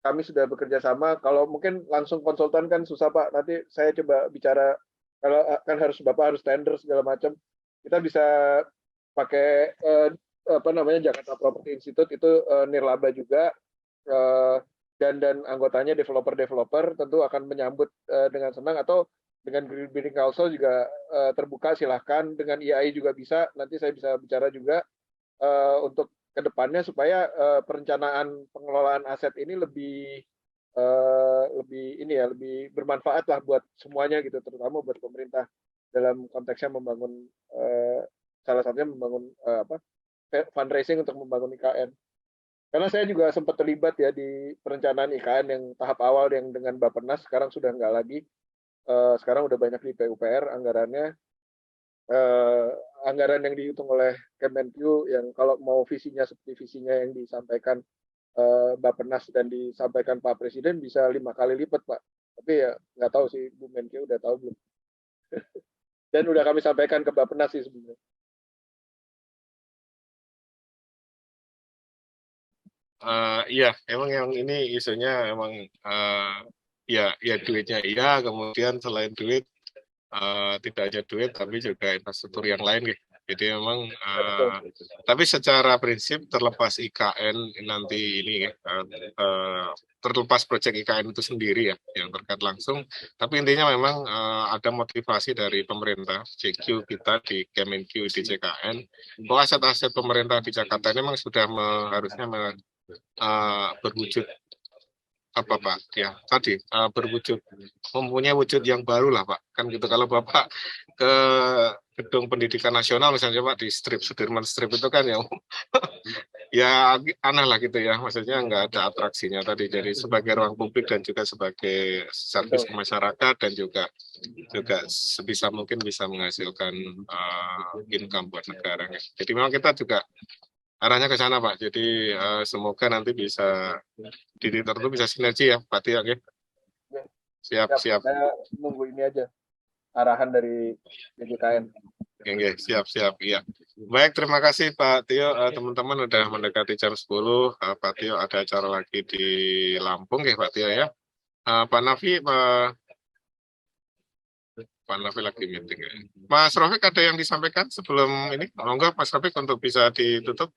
kami sudah bekerja sama. Kalau mungkin langsung konsultan kan susah Pak, nanti saya coba bicara, kalau kan Bapak harus tender segala macam, kita bisa pakai Jakarta Property Institute, itu nirlaba juga, dan anggotanya developer tentu akan menyambut dengan senang, atau dengan Green Building Council juga terbuka, silahkan. Dengan IAI juga bisa, nanti saya bisa bicara juga untuk kedepannya supaya perencanaan pengelolaan aset ini lebih bermanfaat lah buat semuanya gitu, terutama buat pemerintah dalam konteksnya membangun salah satunya membangun fundraising untuk membangun IKN. Karena saya juga sempat terlibat ya di perencanaan IKN yang tahap awal yang dengan Bappenas, sekarang sudah enggak lagi. Sekarang udah banyak di PUPR anggarannya, anggaran yang dihitung oleh Kemenq yang kalau mau visinya seperti visinya yang disampaikan Bappenas dan disampaikan Pak Presiden bisa 5 kali lipat Pak. Tapi ya nggak tahu sih Bu Menkyu udah tahu belum. Dan udah kami sampaikan ke Bappenas sih sebenarnya. Iya, emang yang ini isunya emang ya duitnya iya, kemudian selain duit tidak hanya duit tapi juga infrastruktur yang lain gitu. Jadi memang tapi secara prinsip terlepas IKN nanti ini terlepas proyek IKN itu sendiri ya yang terkait langsung, tapi intinya memang ada motivasi dari pemerintah CQ kita di Kemenq di JKN bahwa aset-aset pemerintah di Jakarta ini memang sudah harusnya berwujud apa Pak ya tadi berwujud mempunyai wujud yang baru lah Pak, kan gitu. Kalau Bapak ke gedung pendidikan nasional misalnya Pak di Sudirman Strip itu kan ya ya aneh lah gitu ya, maksudnya nggak ada atraksinya tadi, jadi sebagai ruang publik dan juga sebagai servis ke masyarakat dan juga sebisa mungkin bisa menghasilkan income buat negara. Jadi memang kita juga arahnya ke sana Pak. Jadi semoga nanti bisa di titik tertentu bisa sinergi ya Pak Tio. Ya. Siap. Saya nunggu ini aja arahan dari DJKN. Oke, siap. Iya. Baik, terima kasih Pak Tio. Teman-teman udah mendekati jam 10. Pak Tio ada acara lagi di Lampung ya Pak Tio ya. Pak Nafi lagi meeting ya. Mas Rofik ada yang disampaikan sebelum ini? Monggo Mas Rofik untuk bisa ditutup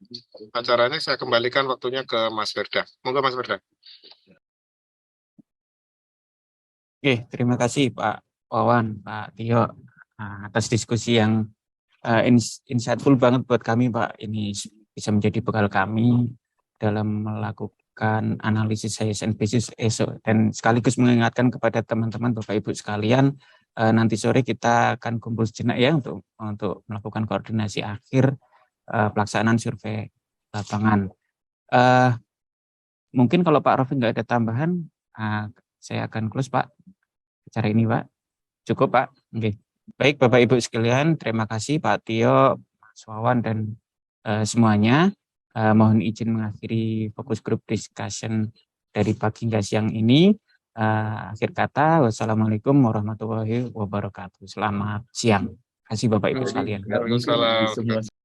acaranya, saya kembalikan waktunya ke Mas Firda. Monggo Mas Firda. Oke, terima kasih Pak Wawan, Pak Tio atas diskusi yang insightful banget buat kami Pak. Ini bisa menjadi bekal kami dalam melakukan analisis and basis esok, dan sekaligus mengingatkan kepada teman-teman Bapak Ibu sekalian, nanti sore kita akan kumpul sejenak ya untuk melakukan koordinasi akhir pelaksanaan survei lapangan. Mungkin kalau Pak Rofi nggak ada tambahan, saya akan close Pak acara ini Pak. Cukup Pak. Oke. Baik Bapak Ibu sekalian, terima kasih Pak Tio, Mas Wawan dan semuanya. Mohon izin mengakhiri fokus group discussion dari pagi hingga siang ini. Akhir kata, wassalamualaikum warahmatullahi wabarakatuh. Selamat siang. Terima kasih Bapak Ibu sekalian. Waalaikumsalam.